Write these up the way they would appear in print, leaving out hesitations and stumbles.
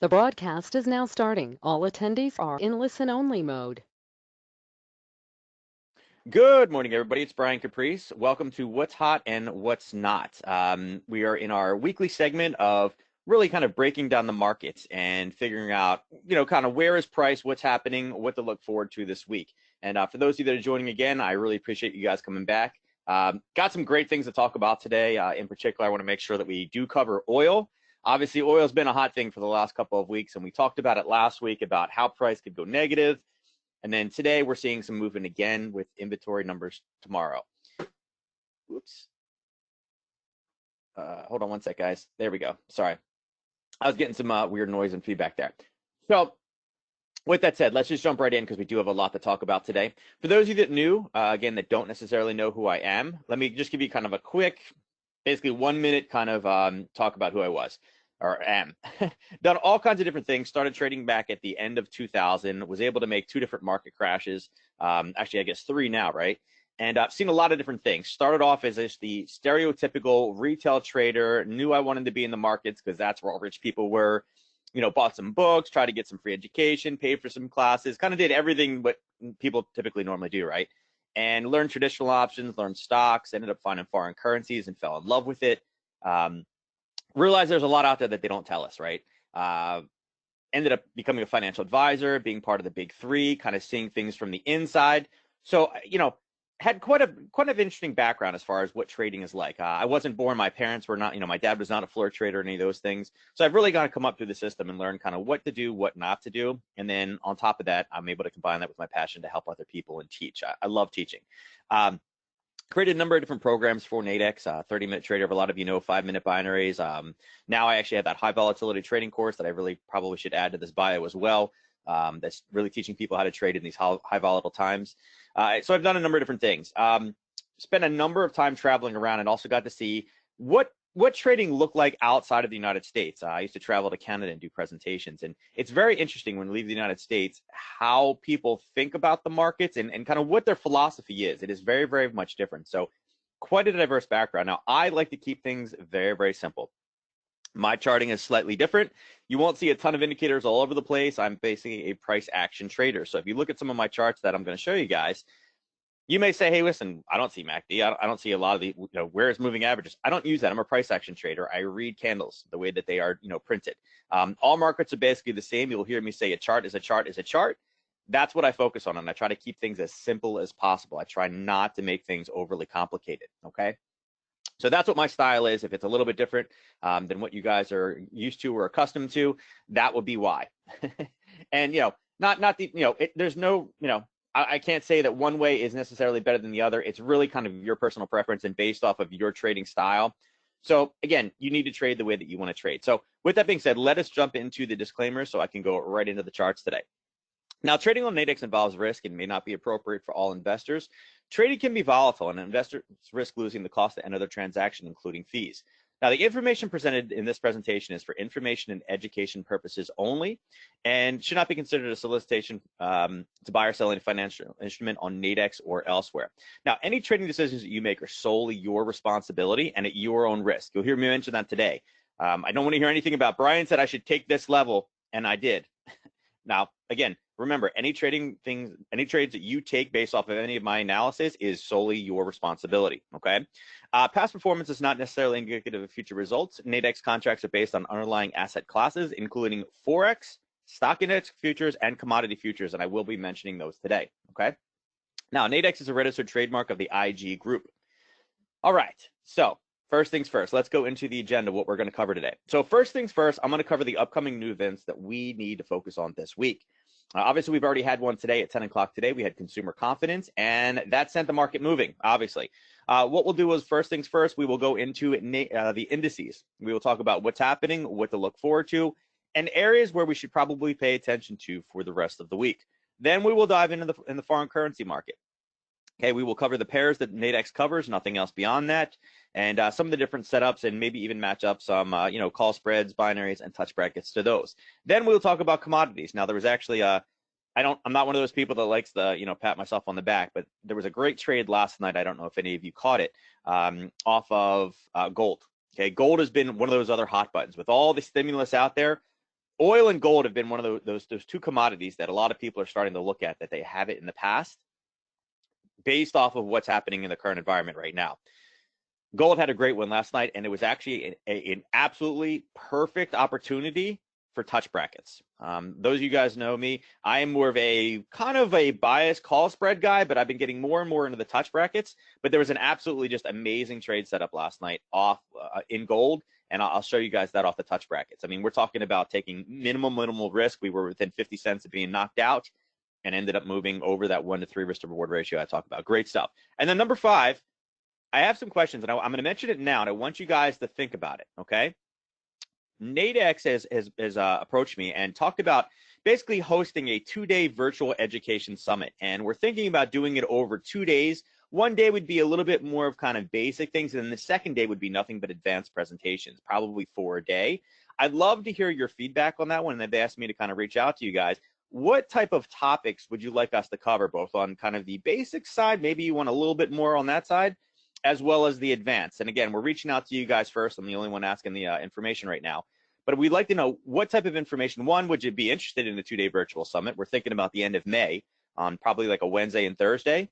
The broadcast is now starting. All attendees are in listen-only mode. Good morning, everybody. It's Brian Caprice. Welcome to What's Hot and What's Not. We are in our weekly segment of really kind of breaking down the markets and figuring out, kind of where is price, what's happening, what to look forward to this week. And for those of you that are joining again, I really appreciate you guys coming back. Got some great things to talk about today. In particular, I want to make sure that we do cover oil. Obviously, oil's been a hot thing for the last couple of weeks, and we talked about it last week about how price could go negative. And then today we're seeing some movement again with inventory numbers tomorrow. Oops. Hold on one sec, guys. There we go. Sorry. I was getting some weird noise and feedback there. So with that said, let's just jump right in because we do have a lot to talk about today. For those of you that new, again, that don't necessarily know who I am, let me just give you kind of a quick, basically 1 minute kind of talk about who I was or am. Done all kinds of different things, started trading back at the end of 2000, was able to make 2 different market crashes. Actually, I guess 3 now, right? And I've seen a lot of different things. Started off as just the stereotypical retail trader, knew I wanted to be in the markets because that's where all rich people were. Bought some books, tried to get some free education, paid for some classes, kind of did everything what people typically normally do, right? And learned traditional options, learned stocks, ended up finding foreign currencies and fell in love with it. Realized there's a lot out there that they don't tell us, right? Ended up becoming a financial advisor, being part of the big 3, kind of seeing things from the inside. So, had quite an interesting background as far as what trading is like. I wasn't born, my parents were not, my dad was not a floor trader or any of those things. So I've really got to come up through the system and learn kind of what to do, what not to do. And then on top of that, I'm able to combine that with my passion to help other people and teach. I love teaching. Created a number of different programs for Nadex, 30-minute trader. A lot of you know 5-minute binaries. Now I actually have that high volatility trading course that I really probably should add to this bio as well. That's really teaching people how to trade in these high volatile times. So I've done a number of different things. Spent a number of time traveling around and also got to see what trading looked like outside of the United States. I used to travel to Canada and do presentations, and it's very interesting when we leave the United States how people think about the markets and kind of what their philosophy is. It is very, very much different. So quite a diverse background. Now, I like to keep things very, very simple. My charting is slightly different. You won't see a ton of indicators all over the place. I'm basically a price action trader. So if you look at some of my charts that I'm going to show you guys, you may say, hey, listen, I don't see MACD. I don't see a lot of the, where is moving averages. I don't use that. I'm a price action trader. I read candles the way that they are, printed. All markets are basically the same. You'll hear me say a chart is a chart is a chart. That's what I focus on, and I try to keep things as simple as possible. I try not to make things overly complicated, okay? So that's what my style is. If it's a little bit different than what you guys are used to or accustomed to, that would be why. And, not the, there's no, I can't say that one way is necessarily better than the other. It's really kind of your personal preference and based off of your trading style. So again, you need to trade the way that you want to trade. So with that being said, let us jump into the disclaimer so I can go right into the charts today. Now, trading on Nadex involves risk and may not be appropriate for all investors. Trading can be volatile, and investors risk losing the cost to end of their transaction, including fees. Now, the information presented in this presentation is for information and education purposes only and should not be considered a solicitation to buy or sell any financial instrument on Nadex or elsewhere. Now, any trading decisions that you make are solely your responsibility and at your own risk. You'll hear me mention that today. I don't want to hear anything about Brian said I should take this level, and I did. Now, again, remember, any trades that you take based off of any of my analysis is solely your responsibility, okay? Past performance is not necessarily indicative of future results. Nadex contracts are based on underlying asset classes, including Forex, stock index futures, and commodity futures, and I will be mentioning those today, okay? Now, Nadex is a registered trademark of the IG group. All right, so first things first, let's go into the agenda, what we're going to cover today. So first things first, I'm going to cover the upcoming new events that we need to focus on this week. Obviously, we've already had one today at 10 o'clock today. We had consumer confidence, and that sent the market moving, obviously. What we'll do is first things first, we will go into the indices. We will talk about what's happening, what to look forward to, and areas where we should probably pay attention to for the rest of the week. Then we will dive into the foreign currency market. Okay, we will cover the pairs that Nadex covers, nothing else beyond that, and some of the different setups and maybe even match up some, call spreads, binaries, and touch brackets to those. Then we'll talk about commodities. Now, there was actually I'm not one of those people that likes the, pat myself on the back, but there was a great trade last night. I don't know if any of you caught it, off of gold. Okay, gold has been one of those other hot buttons with all the stimulus out there. oil and gold have been one of those two commodities that a lot of people are starting to look at that they haven't in the past based off of what's happening in the current environment right now. Gold had a great one last night, and it was actually an absolutely perfect opportunity for touch brackets. Those of you guys know me, I am more of a kind of a biased call spread guy, but I've been getting more and more into the touch brackets. But there was an absolutely just amazing trade setup last night off in gold, and I'll show you guys that off the touch brackets. I mean, we're talking about taking minimal risk. We were within 50 cents of being knocked out and ended up moving over that 1 to 3 risk to reward ratio I talked about. Great stuff. And then number 5, I have some questions, and I'm going to mention it now, and I want you guys to think about it, okay? Nadex has approached me and talked about basically hosting a 2-day virtual education summit, and we're thinking about doing it over 2 days. One day would be a little bit more of kind of basic things, and then the second day would be nothing but advanced presentations, probably 4 a day. I'd love to hear your feedback on that one, and they've asked me to kind of reach out to you guys. What type of topics would you like us to cover, both on kind of the basic side, maybe you want a little bit more on that side, as well as the advanced? And again, we're reaching out to you guys first. I'm the only one asking the information right now. But we'd like to know what type of information. One, would you be interested in the 2-day virtual summit? We're thinking about the end of May, on probably like a Wednesday and Thursday.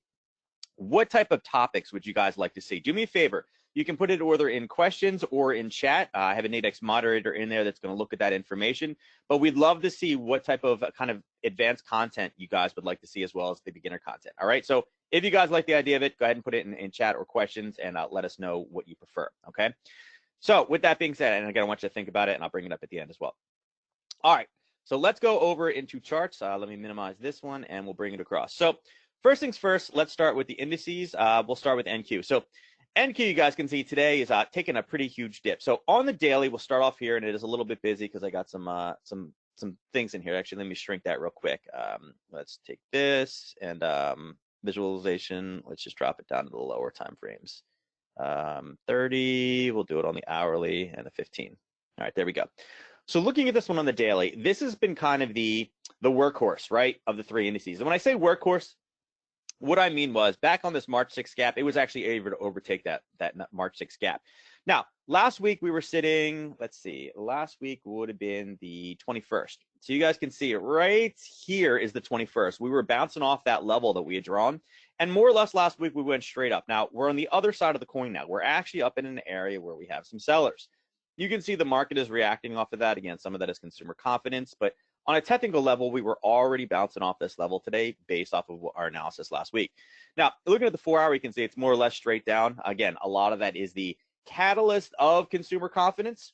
What type of topics would you guys like to see? Do me a favor. You can put it either in questions or in chat. I have a Nadex moderator in there that's going to look at that information. But we'd love to see what type of kind of advanced content you guys would like to see, as well as the beginner content. All right. So if you guys like the idea of it, go ahead and put it in chat or questions, and let us know what you prefer. Okay. So with that being said, and again, I want you to think about it, and I'll bring it up at the end as well. All right. So let's go over into charts. Let me minimize this one, and we'll bring it across. So first things first, let's start with the indices. We'll start with NQ. So NQ, you guys can see today is taking a pretty huge dip. So on the daily, we'll start off here, and it is a little bit busy because I got some things in here. Actually, let me shrink that real quick. Let's take this and visualization. Let's just drop it down to the lower time frames. 30. We'll do it on the hourly and the 15. All right, there we go. So looking at this one on the daily, this has been kind of the workhorse, right, of the 3 indices. And when I say workhorse, what I mean was back on this March 6th gap, it was actually able to overtake that March 6th gap. Now, last week we were sitting, let's see, last week would have been the 21st. So you guys can see it right here is the 21st. We were bouncing off that level that we had drawn. And more or less last week, we went straight up. Now, we're on the other side of the coin now. We're actually up in an area where we have some sellers. You can see the market is reacting off of that. Again, some of that is consumer confidence. But on a technical level, we were already bouncing off this level today based off of our analysis last week. Now, looking at the 4 hour, you can see it's more or less straight down. Again, a lot of that is the catalyst of consumer confidence.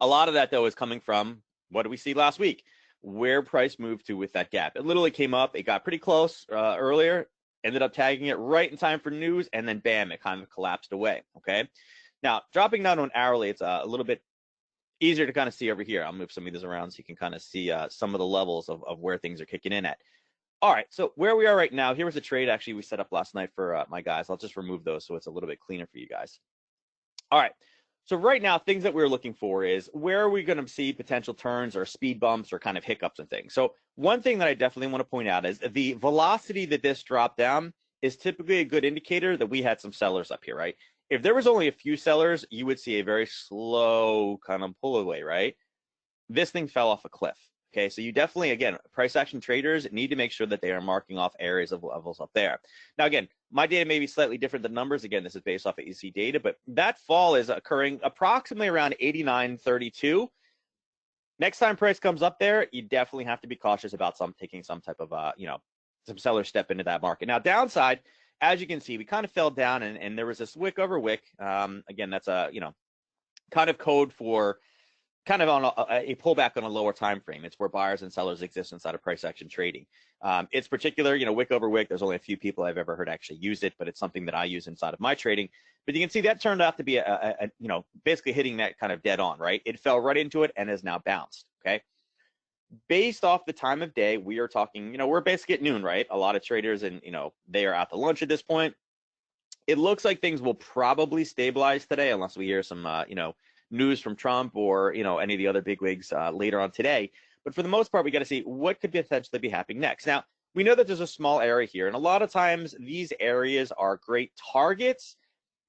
A lot of that, though, is coming from what did we see last week? Where price moved to with that gap. It literally came up. It got pretty close earlier. Ended up tagging it right in time for news, and then bam, it kind of collapsed away, okay? Now, dropping down on hourly, it's a little bit easier to kind of see over here. I'll move some of these around so you can kind of see some of the levels of where things are kicking in at. All right, so where we are right now, here was a trade actually we set up last night for my guys. I'll just remove those so it's a little bit cleaner for you guys. All right, so right now, things that we're looking for is where are we going to see potential turns or speed bumps or kind of hiccups and things. So one thing that I definitely want to point out is the velocity that this dropped down is typically a good indicator that we had some sellers up here, right? If there was only a few sellers, you would see a very slow kind of pull away, right? This thing fell off a cliff. Okay, so you definitely, again, price action traders need to make sure that they are marking off areas of levels up there. Now, again, my data may be slightly different than numbers. Again, this is based off of EC data, but that fall is occurring approximately around 89.32. Next time price comes up there, you definitely have to be cautious about taking some type of, some seller step into that market. Now, downside, as you can see, we kind of fell down and there was this wick over wick. Again, that's a, kind of code for kind of on a pullback on a lower time frame. It's where buyers and sellers exist inside of price action trading. It's particular, wick over wick. There's only a few people I've ever heard actually use it, but it's something that I use inside of my trading. But you can see that turned out to be basically hitting that kind of dead on, right? It fell right into it and has now bounced. Okay. Based off the time of day, we are talking, we're basically at noon, right? A lot of traders and, they are out to lunch at this point. It looks like things will probably stabilize today unless we hear some, news from Trump or, any of the other bigwigs later on today. But for the most part, we got to see what could potentially be happening next. Now, we know that there's a small area here, and a lot of times these areas are great targets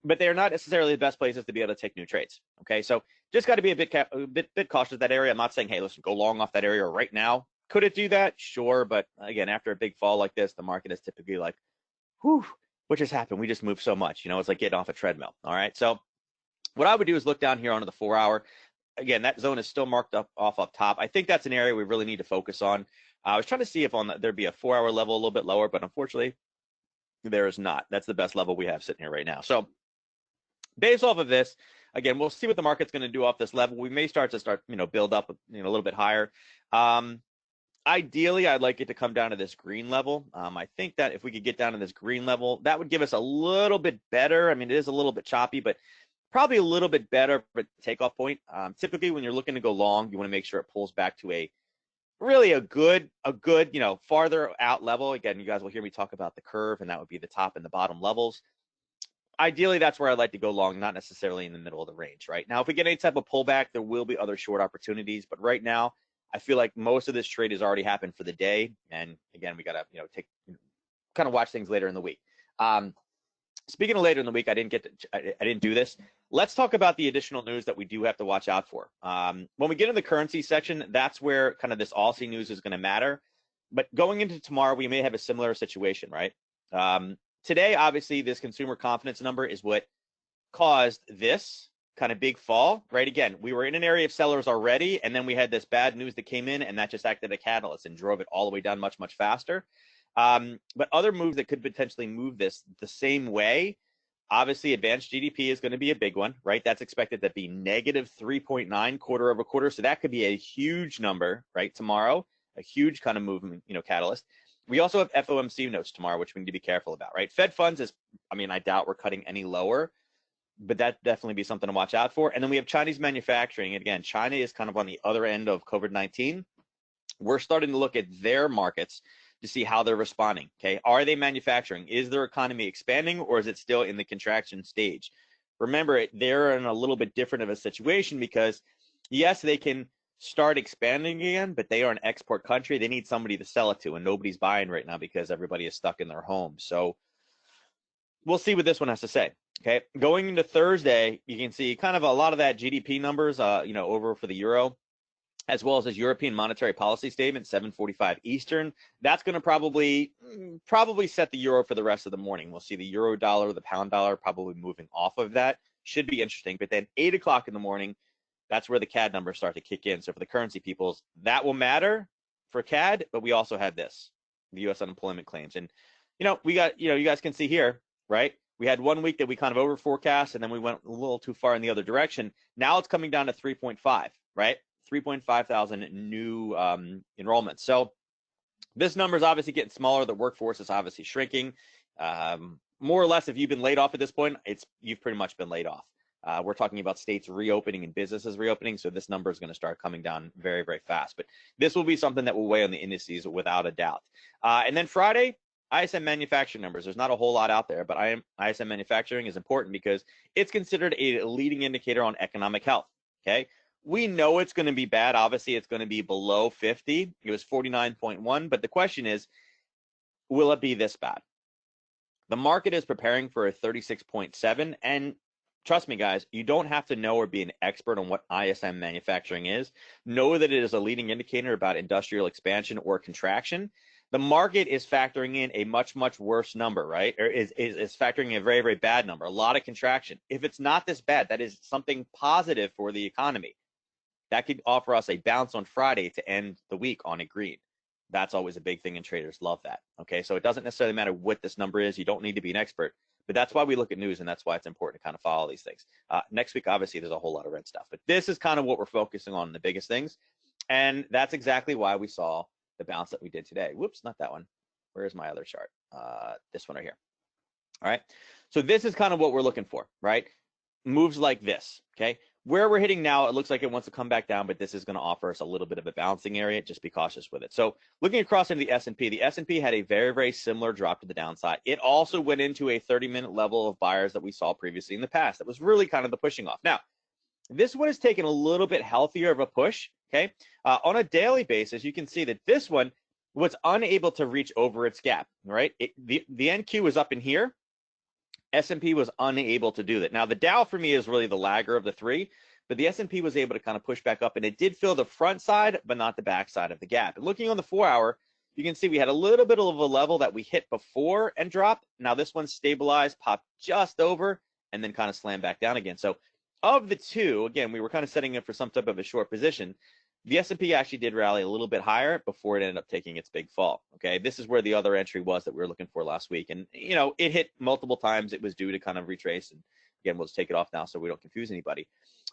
but they're not necessarily the best places to be able to take new trades. Okay, so just got to be a bit cautious of that area. I'm not saying, hey, listen, go long off that area right now. Could it do that? Sure, but again, after a big fall like this, the market is typically like, whew, what just happened? We just moved so much. It's like getting off a treadmill. All right, so what I would do is look down here onto the 4 hour. Again, that zone is still marked up top. I think that's an area we really need to focus on. I was trying to see if there'd be a 4 hour level a little bit lower, but unfortunately, there is not. That's the best level we have sitting here right now. So based off of this, again, we'll see what the market's going to do off this level. We may start build up, a little bit higher. Ideally, I'd like it to come down to this green level. I think that if we could get down to this green level, that would give us a little bit better. I mean, it is a little bit choppy, but probably a little bit better for takeoff point. Typically, when you're looking to go long, you want to make sure it pulls back to a good, farther out level. Again, you guys will hear me talk about the curve, and that would be the top and the bottom levels. Ideally, that's where I'd like to go long, not necessarily in the middle of the range, right? Now, if we get any type of pullback, there will be other short opportunities, but right now, I feel like most of this trade has already happened for the day, and again, we got to, kind of watch things later in the week. Speaking of later in the week, I didn't do this. Let's talk about the additional news that we do have to watch out for. When we get in the currency section, that's where kind of this Aussie news is going to matter. But going into tomorrow, we may have a similar situation, right? Today, obviously, this consumer confidence number is what caused this kind of big fall, right? Again, we were in an area of sellers already, and then we had this bad news that came in, and that just acted as a catalyst and drove it all the way down much, much faster. But other moves that could potentially move this the same way, obviously, advanced GDP is going to be a big one, right? That's expected to be negative 3.9 quarter over quarter. So that could be a huge number, right? Tomorrow, a huge kind of movement, catalyst. We also have FOMC notes tomorrow, which we need to be careful about, right? Fed funds I doubt we're cutting any lower, but that definitely be something to watch out for. And then we have Chinese manufacturing. And again, China is kind of on the other end of COVID-19. We're starting to look at their markets to see how they're responding. Okay, are they manufacturing? Is their economy expanding, or is it still in the contraction stage? Remember, they're in a little bit different of a situation because, yes, they can start expanding again, but they are an export country. They need somebody to sell it to, and nobody's buying right now because everybody is stuck in their homes. So we'll see what this one has to say. Okay, going into Thursday, you can see kind of a lot of that GDP numbers, over for the euro, as well as his European monetary policy statement, 7:45 Eastern. That's going to probably set the euro for the rest of the morning. We'll see the euro dollar, the pound dollar probably moving off of that. Should be interesting. But then 8 o'clock in the morning, that's where the CAD numbers start to kick in. So for the currency peoples, that will matter for CAD, but we also had this, the U.S. unemployment claims. And, we got, you guys can see here, right? We had 1 week that we kind of over forecast, and then we went a little too far in the other direction. Now it's coming down to 3.5, right? 3.5 thousand new enrollments. So this number is obviously getting smaller. The workforce is obviously shrinking. More or less, if you've been laid off at this point, you've pretty much been laid off. We're talking about states reopening and businesses reopening, so this number is going to start coming down very, very fast. But this will be something that will weigh on the indices without a doubt. And then Friday, ISM manufacturing numbers. There's not a whole lot out there, but ISM manufacturing is important because it's considered a leading indicator on economic health. Okay. We know it's going to be bad. Obviously, it's going to be below 50. It was 49.1. But the question is, will it be this bad? The market is preparing for a 36.7. And trust me, guys, you don't have to know or be an expert on what ISM manufacturing is. Know that it is a leading indicator about industrial expansion or contraction. The market is factoring in a much, much worse number, right? Or is factoring in a very, very bad number, a lot of contraction. If it's not this bad, that is something positive for the economy. That could offer us a bounce on Friday to end the week on a green. That's always a big thing, and traders love that. Okay, so it doesn't necessarily matter what this number is. You don't need to be an expert, but that's why we look at news, and that's why it's important to kind of follow these things. Next week, obviously, there's a whole lot of red stuff, but this is kind of what we're focusing on, the biggest things, and that's exactly why we saw the bounce that we did today. Whoops, not that one. Where's my other chart? This one right here. All right, so this is kind of what we're looking for, right? Moves like this, okay? Where we're hitting now, it looks like it wants to come back down, but this is going to offer us a little bit of a bouncing area. Just be cautious with it. So looking across into the S&P had a very, very similar drop to the downside. It also went into a 30-minute level of buyers that we saw previously in the past. That was really kind of the pushing off. Now, this one has taken a little bit healthier of a push, okay? On a daily basis, you can see that this one was unable to reach over its gap, right? The NQ is up in here. S&P was unable to do that. Now, the Dow for me is really the lagger of the three, but the S&P was able to kind of push back up, and it did fill the front side, but not the back side of the gap. And looking on the 4-hour, you can see we had a little bit of a level that we hit before and dropped. Now this one stabilized, popped just over, and then kind of slammed back down again. So of the two, again, we were kind of setting it for some type of a short position. The S&P actually did rally a little bit higher before it ended up taking its big fall. Okay, this is where the other entry was that we were looking for last week, and it hit multiple times. It was due to kind of retrace, and again, we'll just take it off now so we don't confuse anybody.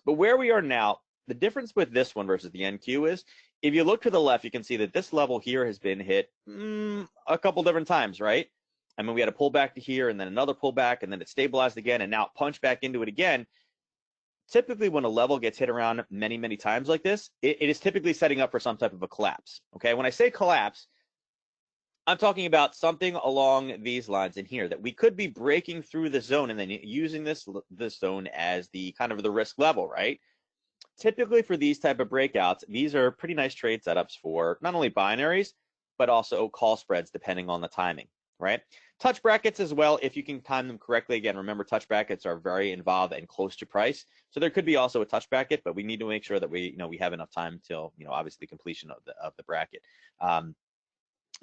But where we are now, the difference with this one versus the NQ is, if you look to the left, you can see that this level here has been hit a couple different times, right? I mean, we had a pullback to here, and then another pullback, and then it stabilized again, and now it punched back into it again. Typically, when a level gets hit around many, many times like this, it is typically setting up for some type of a collapse. Okay, when I say collapse, I'm talking about something along these lines in here, that we could be breaking through the zone and then using this zone as the kind of the risk level, right? Typically for these type of breakouts, these are pretty nice trade setups for not only binaries, but also call spreads depending on the timing, right? Touch brackets as well, if you can time them correctly. Again, remember, touch brackets are very involved and close to price. So there could be also a touch bracket, but we need to make sure that we have enough time till, obviously completion of the bracket. And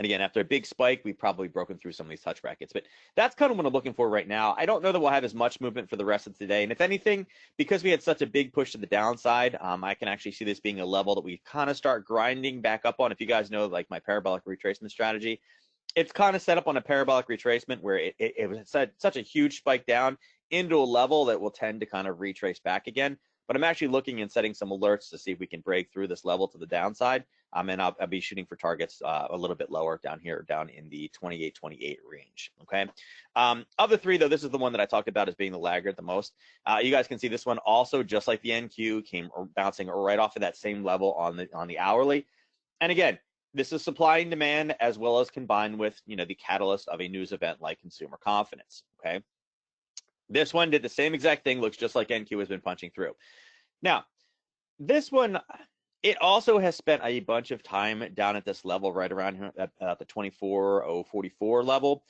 again, after a big spike, we've probably broken through some of these touch brackets. But that's kind of what I'm looking for right now. I don't know that we'll have as much movement for the rest of today. And if anything, because we had such a big push to the downside, I can actually see this being a level that we kind of start grinding back up on. If you guys know, like, my parabolic retracement strategy, it's kind of set up on a parabolic retracement where it was such a huge spike down into a level that will tend to kind of retrace back again. But I'm actually looking and setting some alerts to see if we can break through this level to the downside. And I'll be shooting for targets a little bit lower down here, down in the 28 range. Okay. Of the three, though, this is the one that I talked about as being the laggard the most. You guys can see this one also, just like the NQ, came bouncing right off of that same level on the hourly. And again, this is supply and demand, as well as combined with the catalyst of a news event like consumer confidence. Okay. This one did the same exact thing, looks just like NQ has been punching through. Now, this one, it also has spent a bunch of time down at this level right around here at the 24,044 level.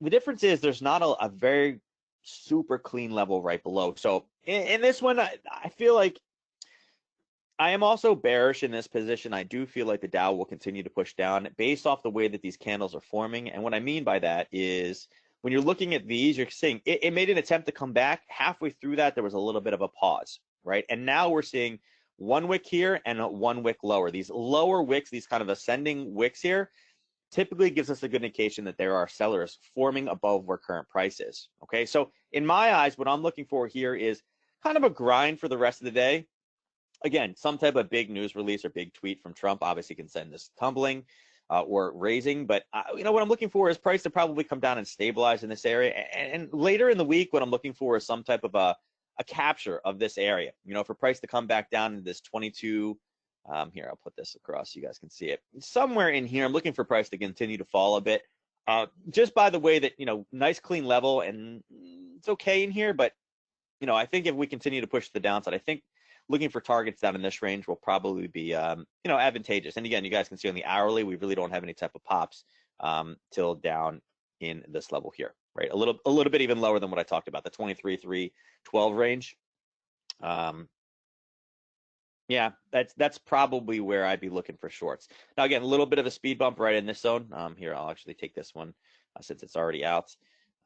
The difference is there's not a very super clean level right below. So in this one, I feel like I am also bearish in this position. I do feel like the Dow will continue to push down based off the way that these candles are forming. And what I mean by that is, when you're looking at these, you're seeing it made an attempt to come back. Halfway through that, there was a little bit of a pause, right? And now we're seeing one wick here and one wick lower. These lower wicks, these kind of ascending wicks here, typically gives us a good indication that there are sellers forming above where current price is. Okay, so in my eyes, what I'm looking for here is kind of a grind for the rest of the day. Again, some type of big news release or big tweet from Trump obviously can send this tumbling or raising. But what I'm looking for is price to probably come down and stabilize in this area. And later in the week, what I'm looking for is some type of a capture of this area. For price to come back down to this 22. Here, I'll put this across so you guys can see it. Somewhere in here, I'm looking for price to continue to fall a bit. Just by the way that, nice clean level, and it's okay in here. But, I think if we continue to push to the downside, I think looking for targets down in this range will probably be, advantageous. And again, you guys can see on the hourly, we really don't have any type of pops till down in this level here, right? A little bit even lower than what I talked about, the 23,312 range. Yeah, that's probably where I'd be looking for shorts. Now, again, a little bit of a speed bump right in this zone. Here, I'll actually take this one since it's already out.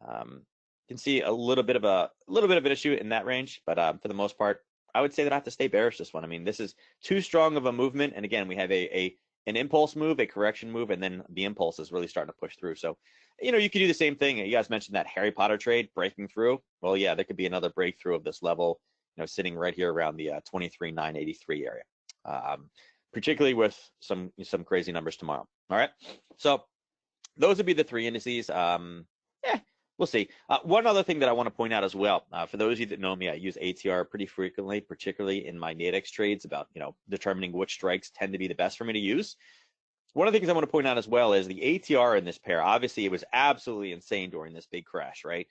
You can see a little bit of an issue in that range, but for the most part, I would say that I have to stay bearish this one. I mean, this is too strong of a movement. And again, we have an impulse move, a correction move, and then the impulse is really starting to push through. So, you could do the same thing. You guys mentioned that Harry Potter trade breaking through. Well, yeah, there could be another breakthrough of this level, sitting right here around the 23,983 area, particularly with some crazy numbers tomorrow. All right. So those would be the three indices. We'll see. One other thing that I want to point out as well, for those of you that know me, I use ATR pretty frequently, particularly in my Nadex trades about, determining which strikes tend to be the best for me to use. One of the things I want to point out as well is the ATR in this pair. Obviously, it was absolutely insane during this big crash, right?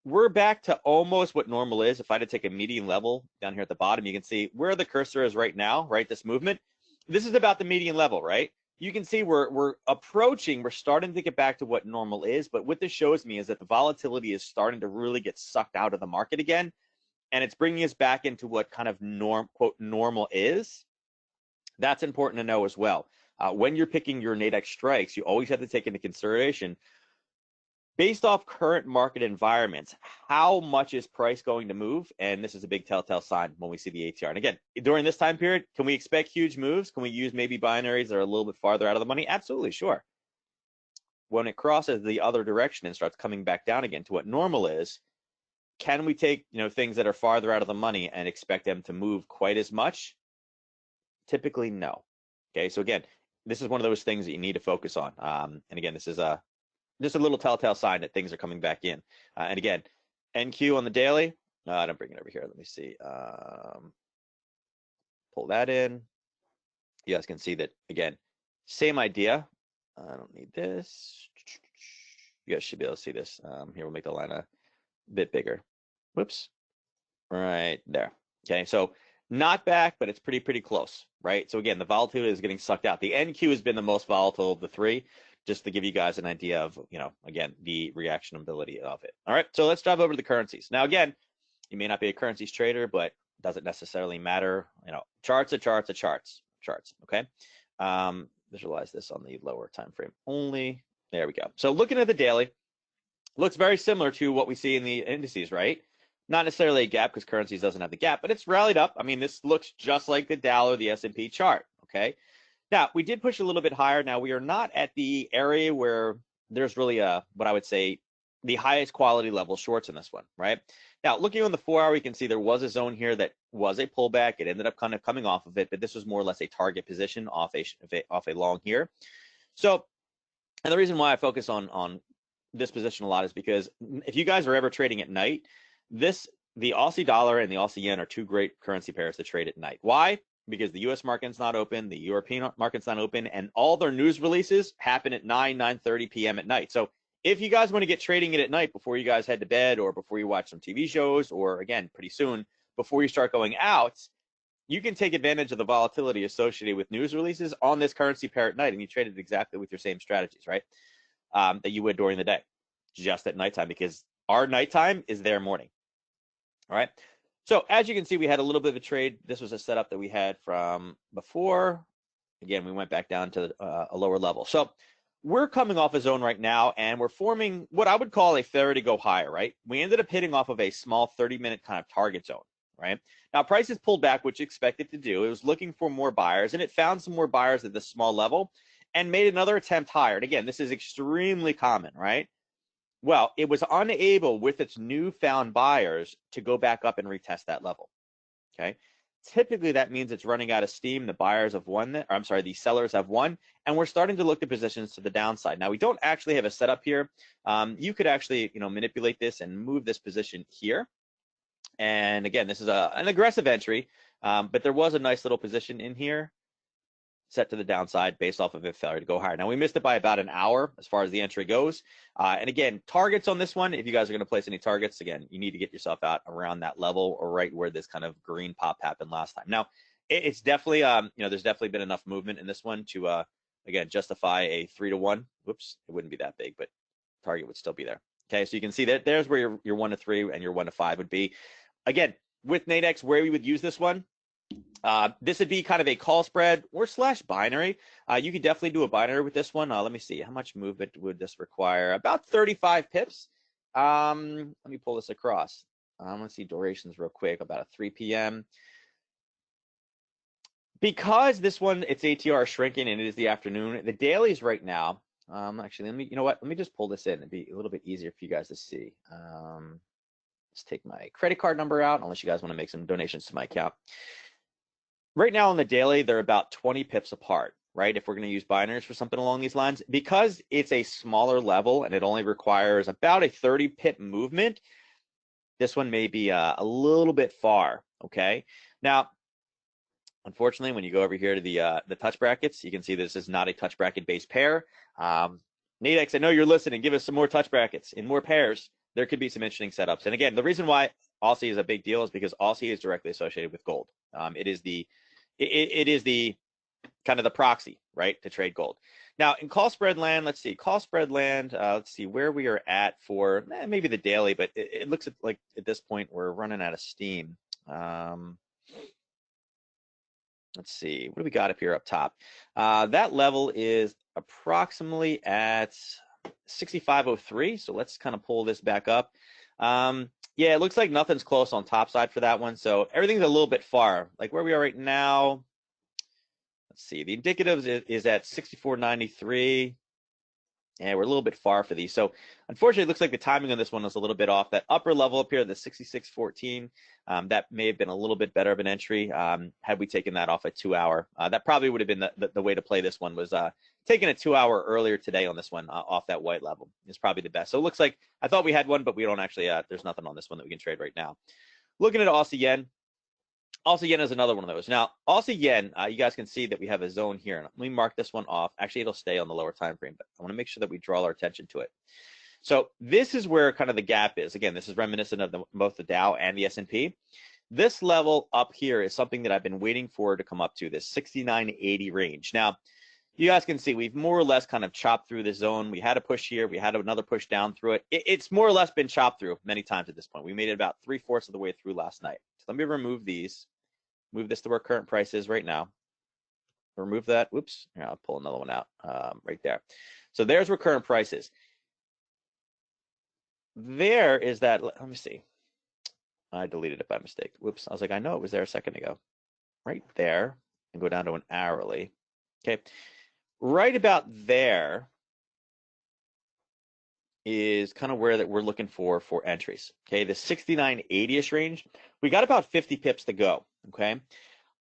We're back to almost what normal is. If I had to take a median level down here at the bottom, you can see where the cursor is right now, right? This movement. This is about the median level, right? you can see we're starting to get back to what normal is. But what this shows me is that the volatility is starting to really get sucked out of the market again, and it's bringing us back into what kind of quote normal is. That's important to know as well. When you're picking your Nadex strikes, you always have to take into consideration, based off current market environments, how much is price going to move? And this is a big telltale sign when we see the ATR. And again, during this time period, can we expect huge moves? Can we use maybe binaries that are a little bit farther out of the money? Absolutely, sure. When it crosses the other direction and starts coming back down again to what normal is, can we take things that are farther out of the money and expect them to move quite as much? Typically, no. Okay, so again, this is one of those things that you need to focus on. And again, this is just a little telltale sign that things are coming back in. And again, NQ on the daily. I don't bring it over here. Let me see. Pull that in. You guys can see that again. Same idea. I don't need this. You guys should be able to see this. Here, we'll make the line a bit bigger. Whoops. Right there. Okay, so not back, but it's pretty close, right? So again, the volatility is getting sucked out. The NQ has been the most volatile of the three, just to give you guys an idea of, again, the reactionability of it. All right, so let's dive over to the currencies. Now, again, you may not be a currencies trader, but it doesn't necessarily matter. Charts are charts are charts, okay? Visualize this on the lower time frame only. There we go. So looking at the daily, looks very similar to what we see in the indices, right? Not necessarily a gap because currencies doesn't have the gap, but it's rallied up. I mean, this looks just like the Dow or the S&P chart, okay? Now, we did push a little bit higher. Now, we are not at the area where there's really what I would say, the highest quality level shorts in this one, right? Now, looking on the 4-hour, we can see there was a zone here that was a pullback. It ended up kind of coming off of it, but this was more or less a target position off a long here. So, and the reason why I focus on this position a lot is because if you guys are ever trading at night, the Aussie dollar and the Aussie yen are two great currency pairs to trade at night. Why? Because the US market's not open, the European market's not open, and all their news releases happen at 9:30 p.m. at night. So if you guys want to get trading it at night before you guys head to bed, or before you watch some TV shows, or again, pretty soon, before you start going out, you can take advantage of the volatility associated with news releases on this currency pair at night, and you trade it exactly with your same strategies, right? That you would during the day, just at nighttime, because our nighttime is their morning. All right. So as you can see, we had a little bit of a trade. This was a setup that we had from before. Again, we went back down to a lower level. So we're coming off a zone right now, and we're forming what I would call a fair to go higher, right? We ended up hitting off of a small 30-minute kind of target zone, right? Now, prices pulled back, which expected to do. It was looking for more buyers, and it found some more buyers at this small level and made another attempt higher. And again, this is extremely common, right? Well, it was unable with its newfound buyers to go back up and retest that level, okay? Typically, that means it's running out of steam. The buyers have won, the sellers have won, and we're starting to look at positions to the downside. Now, we don't actually have a setup here. You could actually, manipulate this and move this position here. And again, this is an aggressive entry, but there was a nice little position in here set to the downside based off of a failure to go higher. Now, we missed it by about an hour as far as the entry goes. And again, targets on this one, if you guys are going to place any targets, again, you need to get yourself out around that level or right where this kind of green pop happened last time. Now, it's definitely, there's definitely been enough movement in this one to, again, justify a 3-to-1. Whoops, it wouldn't be that big, but target would still be there. Okay, so you can see that there's where your 1 to 3 and your 1 to 5 would be. Again, with Nadex, where we would use this one, this would be kind of a call spread or / binary. You could definitely do a binary with this one. Let me see, how much movement would this require? About 35 pips. Let me pull this across. Let's see durations real quick, about a 3 p.m. Because this one, its ATR shrinking and it is the afternoon, the dailies right now, actually, let me just pull this in. It'd be a little bit easier for you guys to see. Let's take my credit card number out, unless you guys want to make some donations to my account. Right now on the daily, they're about 20 pips apart, right? If we're going to use binaries for something along these lines, because it's a smaller level and it only requires about a 30 pip movement, this one may be a little bit far, okay? Now, unfortunately, when you go over here to the touch brackets, you can see this is not a touch bracket based pair. Nadex, I know you're listening. Give us some more touch brackets in more pairs. There could be some interesting setups. And again, the reason why Aussie is a big deal is because Aussie is directly associated with gold. It is the kind of the proxy, right, to trade gold. Now, in call spread land, let's see, call spread land, let's see where we are at for maybe the daily, but it looks like at this point we're running out of steam. Let's see, what do we got up here up top? That level is approximately at 65.03, so let's kind of pull this back up. Yeah, it looks like nothing's close on top side for that one, so everything's a little bit far. Like where we are right now, let's see, the indicatives is at 64.93. And we're a little bit far for these. So unfortunately, it looks like the timing on this one was a little bit off. That upper level up here, the 66.14, that may have been a little bit better of an entry had we taken that off at 2 hour. That probably would have been the way to play this one, was taking a 2 hour earlier today on this one off that white level is probably the best. So it looks like I thought we had one, but we don't actually, there's nothing on this one that we can trade right now. Looking at Aussie Yen. Aussie Yen is another one of those. Now, Aussie Yen, you guys can see that we have a zone here. Let me mark this one off. Actually, it'll stay on the lower time frame, but I want to make sure that we draw our attention to it. So this is where kind of the gap is. Again, this is reminiscent of both the Dow and the S&P. This level up here is something that I've been waiting for to come up to, this 69.80 range. Now, you guys can see we've more or less kind of chopped through the zone. We had a push here. We had another push down through it. It's more or less been chopped through many times at this point. We made it about 3/4 of the way through last night. So let me remove these. Move this to where current price is right now. Remove that. Whoops. Here, I'll pull another one out right there. So there's where current price is. There is that. Let me see. I deleted it by mistake. Whoops. I was like, I know it was there a second ago. Right there. And go down to an hourly. Okay. Right about there is kind of where that we're looking for entries. Okay. The 69.80-ish range. We got about 50 pips to go. Okay.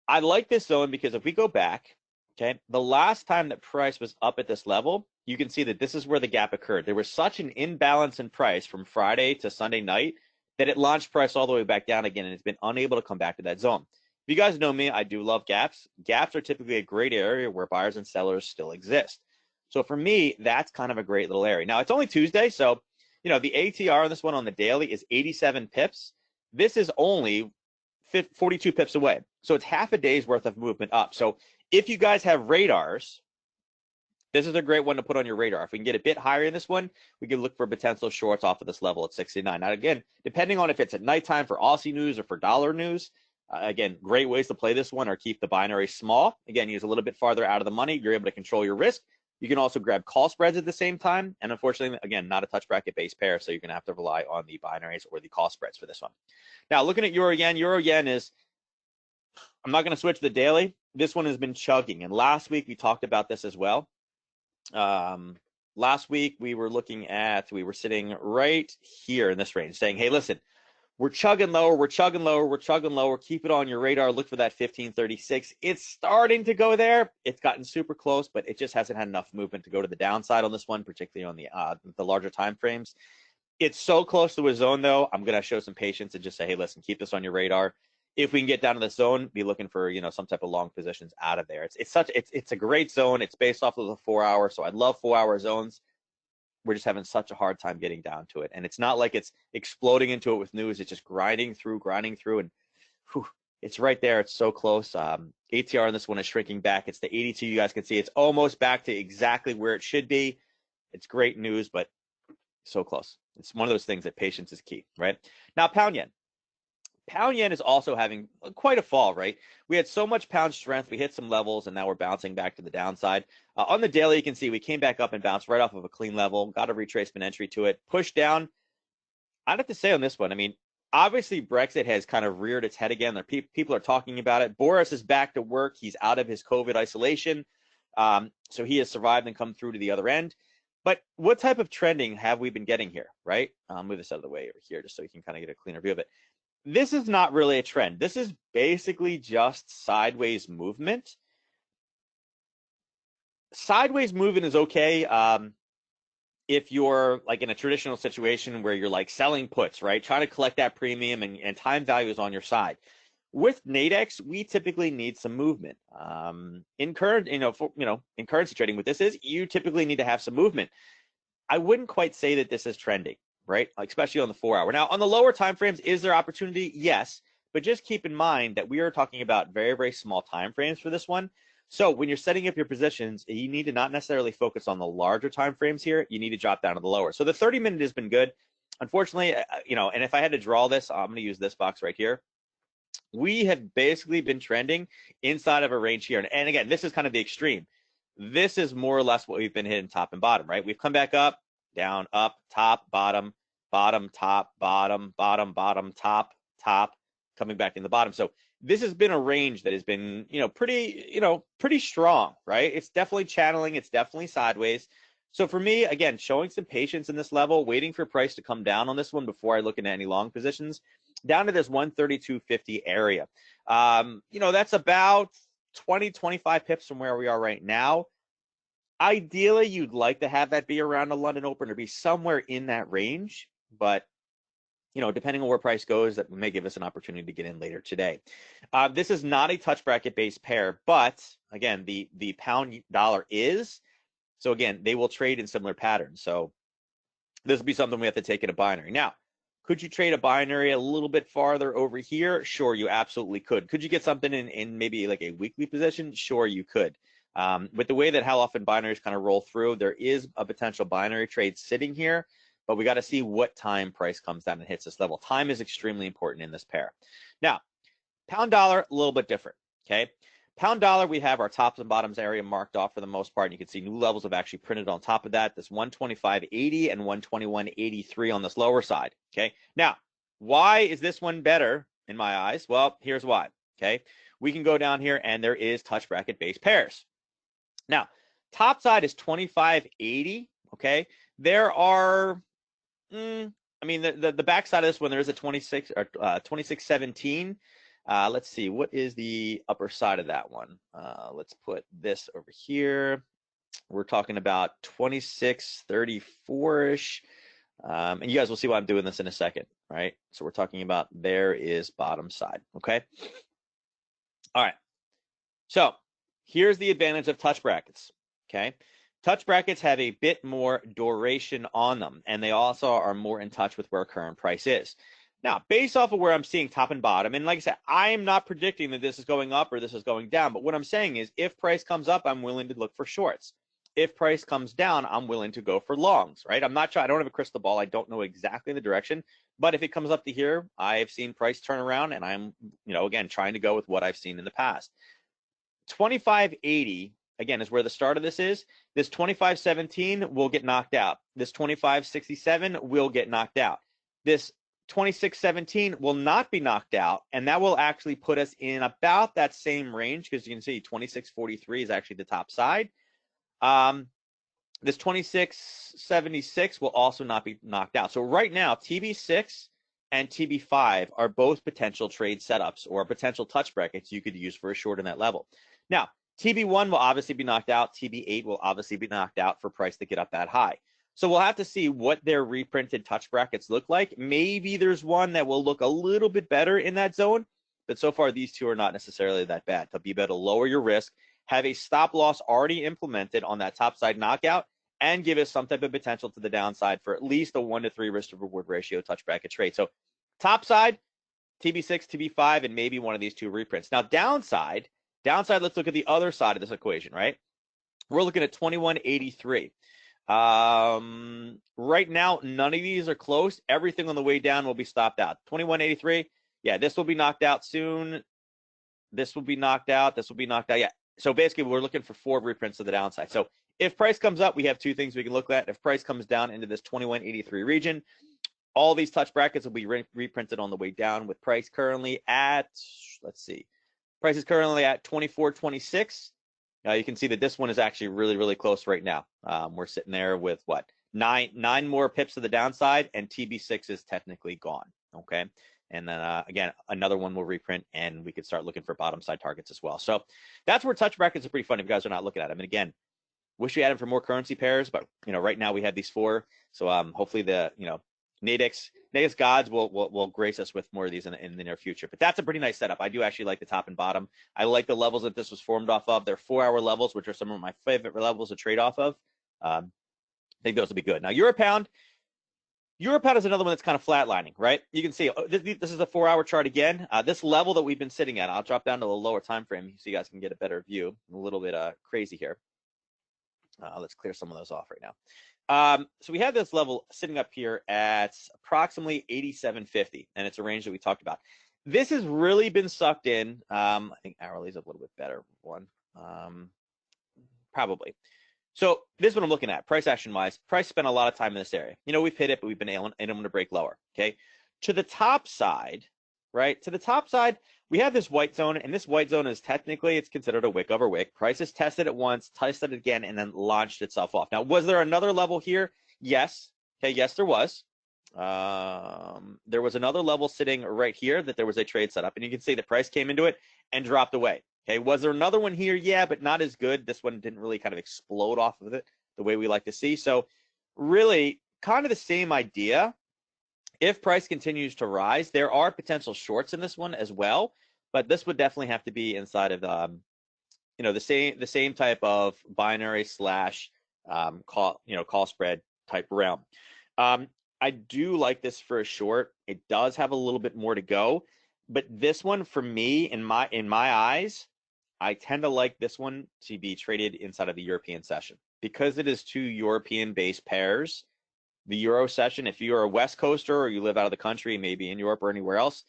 I like this zone because if we go back, okay, the last time that price was up at this level, you can see that this is where the gap occurred. There was such an imbalance in price from Friday to Sunday night that it launched price all the way back down again, and it's been unable to come back to that zone. If you guys know me, I do love gaps. Gaps are typically a great area where buyers and sellers still exist. So for me, that's kind of a great little area. Now, it's only Tuesday, so, you know, the ATR on this one on the daily is 87 pips. This is only 42 pips away. So it's half a day's worth of movement up. So if you guys have radars, this is a great one to put on your radar. If we can get a bit higher in this one, we can look for potential shorts off of this level at 69. Now, again, depending on if it's at nighttime for Aussie news or for dollar news, again, great ways to play this one are keep the binary small. Again, use a little bit farther out of the money. You're able to control your risk. You can also grab call spreads at the same time. And unfortunately, again, not a touch bracket base pair, so you're going to have to rely on the binaries or the call spreads for this one. Now, looking at Euro Yen is, I'm not going to switch the daily. This one has been chugging. And last week, we talked about this as well. Last week, we were sitting right here in this range saying, hey, listen, we're chugging lower, we're chugging lower, we're chugging lower. Keep it on your radar. Look for that 1536. It's starting to go there. It's gotten super close, but it just hasn't had enough movement to go to the downside on this one, particularly on the larger time frames. It's so close to a zone, though. I'm going to show some patience and just say, hey, listen, keep this on your radar. If we can get down to the zone, be looking for, you know, some type of long positions out of there. It's a great zone. It's based off of the 4 hour, so I love 4 hour zones. We're just having such a hard time getting down to it. And it's not like it's exploding into it with news. It's just grinding through, and whew, it's right there. It's so close. ATR on this one is shrinking back. It's the 82. You guys can see it's almost back to exactly where it should be. It's great news, but so close. It's one of those things that patience is key, right? Now, pound yen. Pound yen is also having quite a fall, right? We had so much pound strength. We hit some levels, and now we're bouncing back to the downside. On the daily, you can see we came back up and bounced right off of a clean level, got a retracement entry to it, pushed down. I'd have to say on this one, I mean, obviously Brexit has kind of reared its head again. People are talking about it. Boris is back to work. He's out of his COVID isolation. So he has survived and come through to the other end. But what type of trending have we been getting here, right? I'll move this out of the way over here just so you can kind of get a cleaner view of it. This is not really a trend. This is basically just sideways movement. Sideways movement is okay if you're like in a traditional situation where you're like selling puts, right? Trying to collect that premium and time value is on your side. With Nadex, we typically need some movement. In currency trading, what this is, you typically need to have some movement. I wouldn't quite say that this is trending, right? Like, especially on the 4 hour. Now, on the lower time frames, is there opportunity? Yes, but just keep in mind that we are talking about very, very small time frames for this one. So when you're setting up your positions, you need to not necessarily focus on the larger time frames here. You need to drop down to the lower. So the 30-minute has been good. Unfortunately, and if I had to draw this, I'm going to use this box right here. We have basically been trending inside of a range here. And again, this is kind of the extreme. This is more or less what we've been hitting top and bottom, right? We've come back up, down, up, top, bottom, bottom, top, bottom, bottom, bottom, top, top, coming back in the bottom. So this has been a range that has been, pretty strong, right? It's definitely channeling. It's definitely sideways. So for me, again, showing some patience in this level, waiting for price to come down on this one before I look into any long positions, down to this 132.50 area. That's about 20, 25 pips from where we are right now. Ideally, you'd like to have that be around the London Open or be somewhere in that range, but depending on where price goes, that may give us an opportunity to get in later today. This is not a touch bracket based pair, but again, the pound dollar is. So again, they will trade in similar patterns. So this will be something we have to take in a binary. Now, could you trade a binary a little bit farther over here? Sure, you absolutely could. Could you get something in maybe like a weekly position? Sure, you could. With the way that how often binaries kind of roll through, there is a potential binary trade sitting here, but we got to see what time price comes down and hits this level. Time is extremely important in this pair. Now, pound dollar, a little bit different, okay? Pound dollar, we have our tops and bottoms area marked off for the most part. And you can see new levels have actually printed on top of that. This 125.80 and 121.83 on this lower side, okay? Now, why is this one better in my eyes? Well, here's why, okay? We can go down here and there is touch bracket based pairs. Now, top side is 25.80, okay? There are, the back side of this one, there is a 26 or 26.17. Let's see, what is the upper side of that one? Let's put this over here. We're talking about 26.34-ish. And you guys will see why I'm doing this in a second, right? So we're talking about there is bottom side, okay? All right. So here's the advantage of touch brackets, okay? Touch brackets have a bit more duration on them, and they also are more in touch with where current price is. Now, based off of where I'm seeing top and bottom, and like I said, I am not predicting that this is going up or this is going down, but what I'm saying is if price comes up, I'm willing to look for shorts. If price comes down, I'm willing to go for longs, right? I'm not sure. I don't have a crystal ball. I don't know exactly the direction, but if it comes up to here, I've seen price turn around, and I'm, again, trying to go with what I've seen in the past. 25.80, again, is where the start of this is. This 25.17 will get knocked out. This 25.67 will get knocked out. This 26.17 will not be knocked out, and that will actually put us in about that same range, because you can see 26.43 is actually the top side. This 26.76 will also not be knocked out. So right now, TB6 and TB5 are both potential trade setups or potential touch brackets you could use for a short in that level. Now, TB1 will obviously be knocked out. TB8 will obviously be knocked out for price to get up that high. So we'll have to see what their reprinted touch brackets look like. Maybe there's one that will look a little bit better in that zone, but so far these two are not necessarily that bad. To be able to lower your risk, have a stop loss already implemented on that top side knockout, and give us some type of potential to the downside for at least a 1 to 3 risk to reward ratio touch bracket trade. So top side, TB6, TB5, and maybe one of these two reprints. Now downside, let's look at the other side of this equation, right? We're looking at 21.83. Right now, none of these are close. Everything on the way down will be stopped out. 21.83. Yeah, this will be knocked out soon. This will be knocked out. This will be knocked out. Yeah. So basically, we're looking for 4 reprints to the downside. So if price comes up, we have 2 things we can look at. If price comes down into this 21.83 region, all these touch brackets will be reprinted on the way down with price currently at, let's see, price is currently at 24.26. You can see that this one is actually really, really close right now. We're sitting there with what, nine more pips to the downside, and TB6 is technically gone. Okay, and then again, another one will reprint, and we could start looking for bottom side targets as well. So that's where touch brackets are pretty fun if you guys are not looking at them. And again, wish we had them for more currency pairs, but right now we have these 4. So hopefully the Nadex gods will grace us with more of these in the near future. But that's a pretty nice setup. I do actually like the top and bottom. I like the levels that this was formed off of. They're 4-hour levels, which are some of my favorite levels to trade off of. I think those will be good. Now, euro pound, Europe is another one that's kind of flatlining, right? You can see this is a 4-hour chart again. This level that we've been sitting at, I'll drop down to a lower time frame so you guys can get a better view. I'm a little bit crazy here. Let's clear some of those off right now. So we have this level sitting up here at approximately 87.50, and it's a range that we talked about. This has really been sucked in. I think hourly is a little bit better one, probably. So this is what I'm looking at, price action wise. Price spent a lot of time in this area. You know, we've hit it, but we've been able to break lower. Okay, to the top side, right? To the top side, we have this white zone, and this white zone is technically, it's considered a wick over wick. Price has tested it once, tested it again, and then launched itself off. Now, was there another level here? Yes. Okay, yes, there was. There was another level sitting right here that there was a trade setup, and you can see the price came into it and dropped away. Okay, was there another one here? Yeah, but not as good. This one didn't really kind of explode off of it the way we like to see. So really kind of the same idea. If price continues to rise, there are potential shorts in this one as well, but this would definitely have to be inside of the same type of binary slash call spread type realm. I do like this for a short. It does have a little bit more to go, but this one for me in my eyes, I tend to like this one to be traded inside of the European session because it is two European-based pairs. The Euro session, if you're a West Coaster or you live out of the country, maybe in Europe or anywhere else,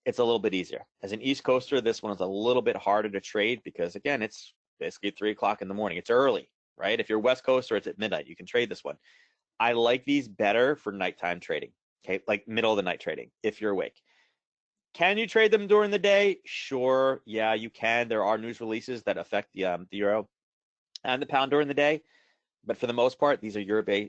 it's a little bit easier. As an East Coaster, this one is a little bit harder to trade because, again, it's basically 3 o'clock in the morning. It's early, right? If you're West Coaster, it's at midnight. You can trade this one. I like these better for nighttime trading, okay? Like middle of the night trading if you're awake. Can you trade them during the day? Sure. Yeah, you can. There are news releases that affect the euro and the pound during the day. But for the most part, these are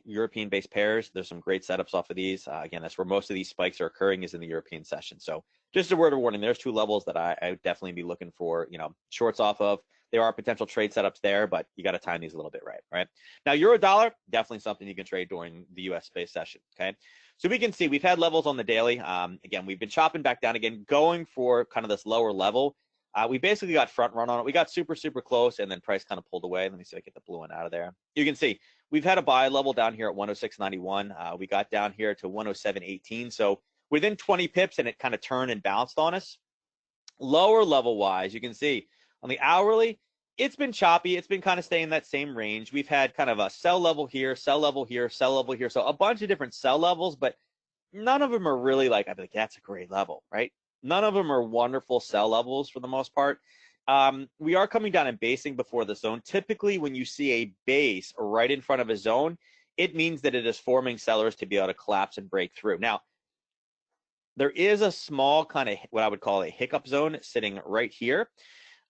European-based pairs. There's some great setups off of these. Again, that's where most of these spikes are occurring is in the European session. So just a word of warning, there's two levels that I would definitely be looking for, shorts off of. There are potential trade setups there, but you got to time these a little bit right? Now, euro dollar, definitely something you can trade during the US-based session, okay? So we can see we've had levels on the daily. Again, we've been chopping back down again, going for kind of this lower level. We basically got front run on it. We got super, super close, and then price kind of pulled away. Let me see if I get the blue one out of there. You can see we've had a buy level down here at 106.91. We got down here to 107.18. So within 20 pips, and it kind of turned and bounced on us. Lower level wise, you can see on the hourly, it's been choppy. It's been kind of staying in that same range. We've had kind of a sell level here, sell level here, sell level here. So a bunch of different sell levels, but none of them are really like, I'd be like, that's a great level, right? None of them are wonderful sell levels for the most part. We are coming down and basing before the zone. Typically, when you see a base right in front of a zone, it means that it is forming sellers to be able to collapse and break through. Now, there is a small kind of what I would call a hiccup zone sitting right here.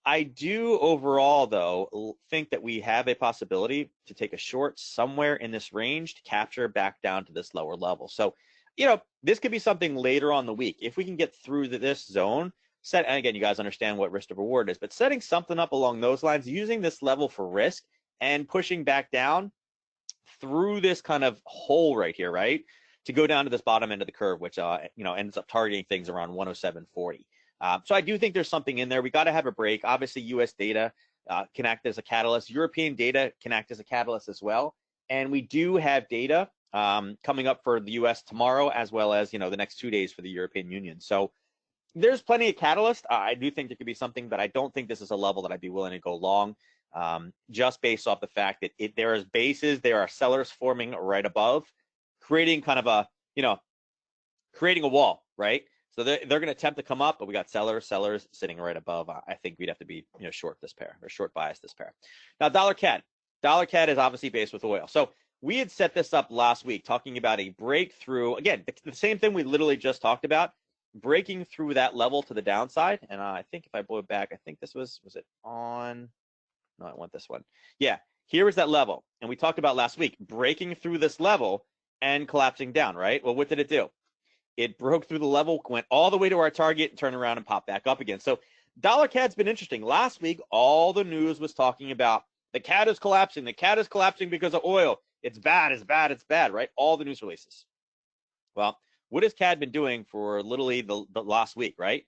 I do overall, though, think that we have a possibility to take a short somewhere in this range to capture back down to this lower level. So, this could be something later on the week. If we can get through this zone, and again, you guys understand what risk to reward is, but setting something up along those lines, using this level for risk and pushing back down through this kind of hole right here, right, to go down to this bottom end of the curve, which, ends up targeting things around 107.40. So I do think there's something in there. We got to have a break. Obviously, U.S. data can act as a catalyst. European data can act as a catalyst as well. And we do have data coming up for the U.S. tomorrow, as well as, the next 2 days for the European Union. So there's plenty of catalyst. I do think there could be something, but I don't think this is a level that I'd be willing to go long, just based off the fact that there is bases, there are sellers forming right above, creating kind of a, creating a wall, right? So they're going to attempt to come up, but we got sellers sitting right above. I think we'd have to be, short this pair or short bias this pair. Now, dollar CAD. Dollar CAD is obviously based with oil. So we had set this up last week talking about a breakthrough. Again, the same thing we literally just talked about, breaking through that level to the downside. And I think if I blow it back, I think this was it on? No, I want this one. Yeah, here is that level. And we talked about last week, breaking through this level and collapsing down, right? Well, what did it do? It broke through the level, went all the way to our target, turned around and popped back up again. So dollar CAD's been interesting. Last week, all the news was talking about the CAD is collapsing. The CAD is collapsing because of oil. It's bad, it's bad, it's bad, right? All the news releases. Well, what has CAD been doing for literally the last week, right?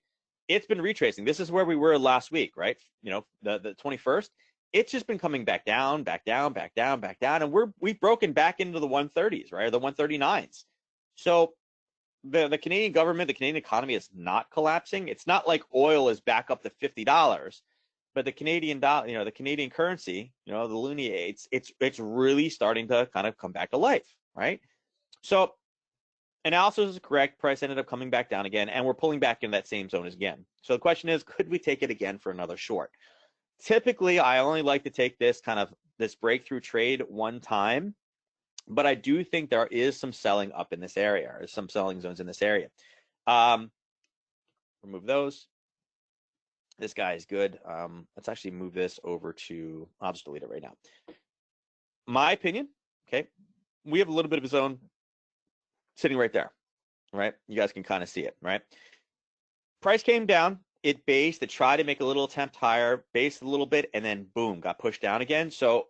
It's been retracing. This is where we were last week, right? The 21st. It's just been coming back down, back down, back down, back down. And we've broken back into the 130s, right? Or the 139s. So the Canadian government, the Canadian economy is not collapsing. It's not like oil is back up to $50, but the Canadian dollar, the Canadian currency, the loonie, it's really starting to kind of come back to life, right? So analysis is correct. Price ended up coming back down again, and we're pulling back in that same zone again. So the question is, could we take it again for another short? Typically, I only like to take this breakthrough trade one time, but I do think there is some selling up in this area, or some selling zones in this area. Remove those. This guy is good. Let's actually move this over to, I'll just delete it right now. My opinion, okay, we have a little bit of a zone sitting right there, right? You guys can kind of see it, right? Price came down. It based, it tried to make a little attempt higher, based a little bit, and then boom, got pushed down again. So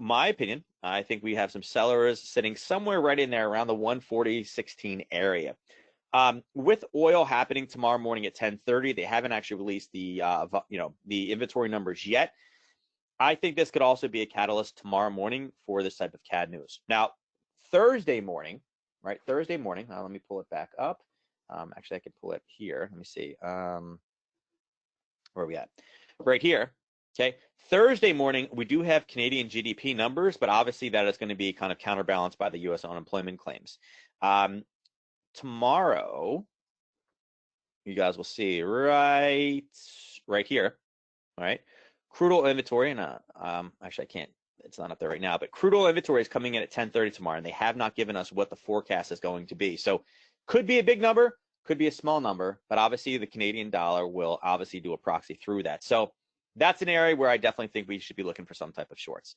my opinion, I think we have some sellers sitting somewhere right in there around the 140.16 area. With oil happening tomorrow morning at 10:30, they haven't actually released the the inventory numbers yet. I think this could also be a catalyst tomorrow morning for this type of CAD news. Now, Thursday morning, right? Thursday morning. Let me pull it back up. Actually, I can pull it here. Let me see. Where are we at? Right here. Okay. Thursday morning, we do have Canadian GDP numbers, but obviously that is going to be kind of counterbalanced by the U.S. unemployment claims. Tomorrow, you guys will see right here. All right. Crude oil inventory, and actually I can't, it's not up there right now, but crude oil inventory is coming in at 10:30 tomorrow, and they have not given us what the forecast is going to be. So could be a big number, could be a small number, but obviously the Canadian dollar will obviously do a proxy through that. So that's an area where I definitely think we should be looking for some type of shorts.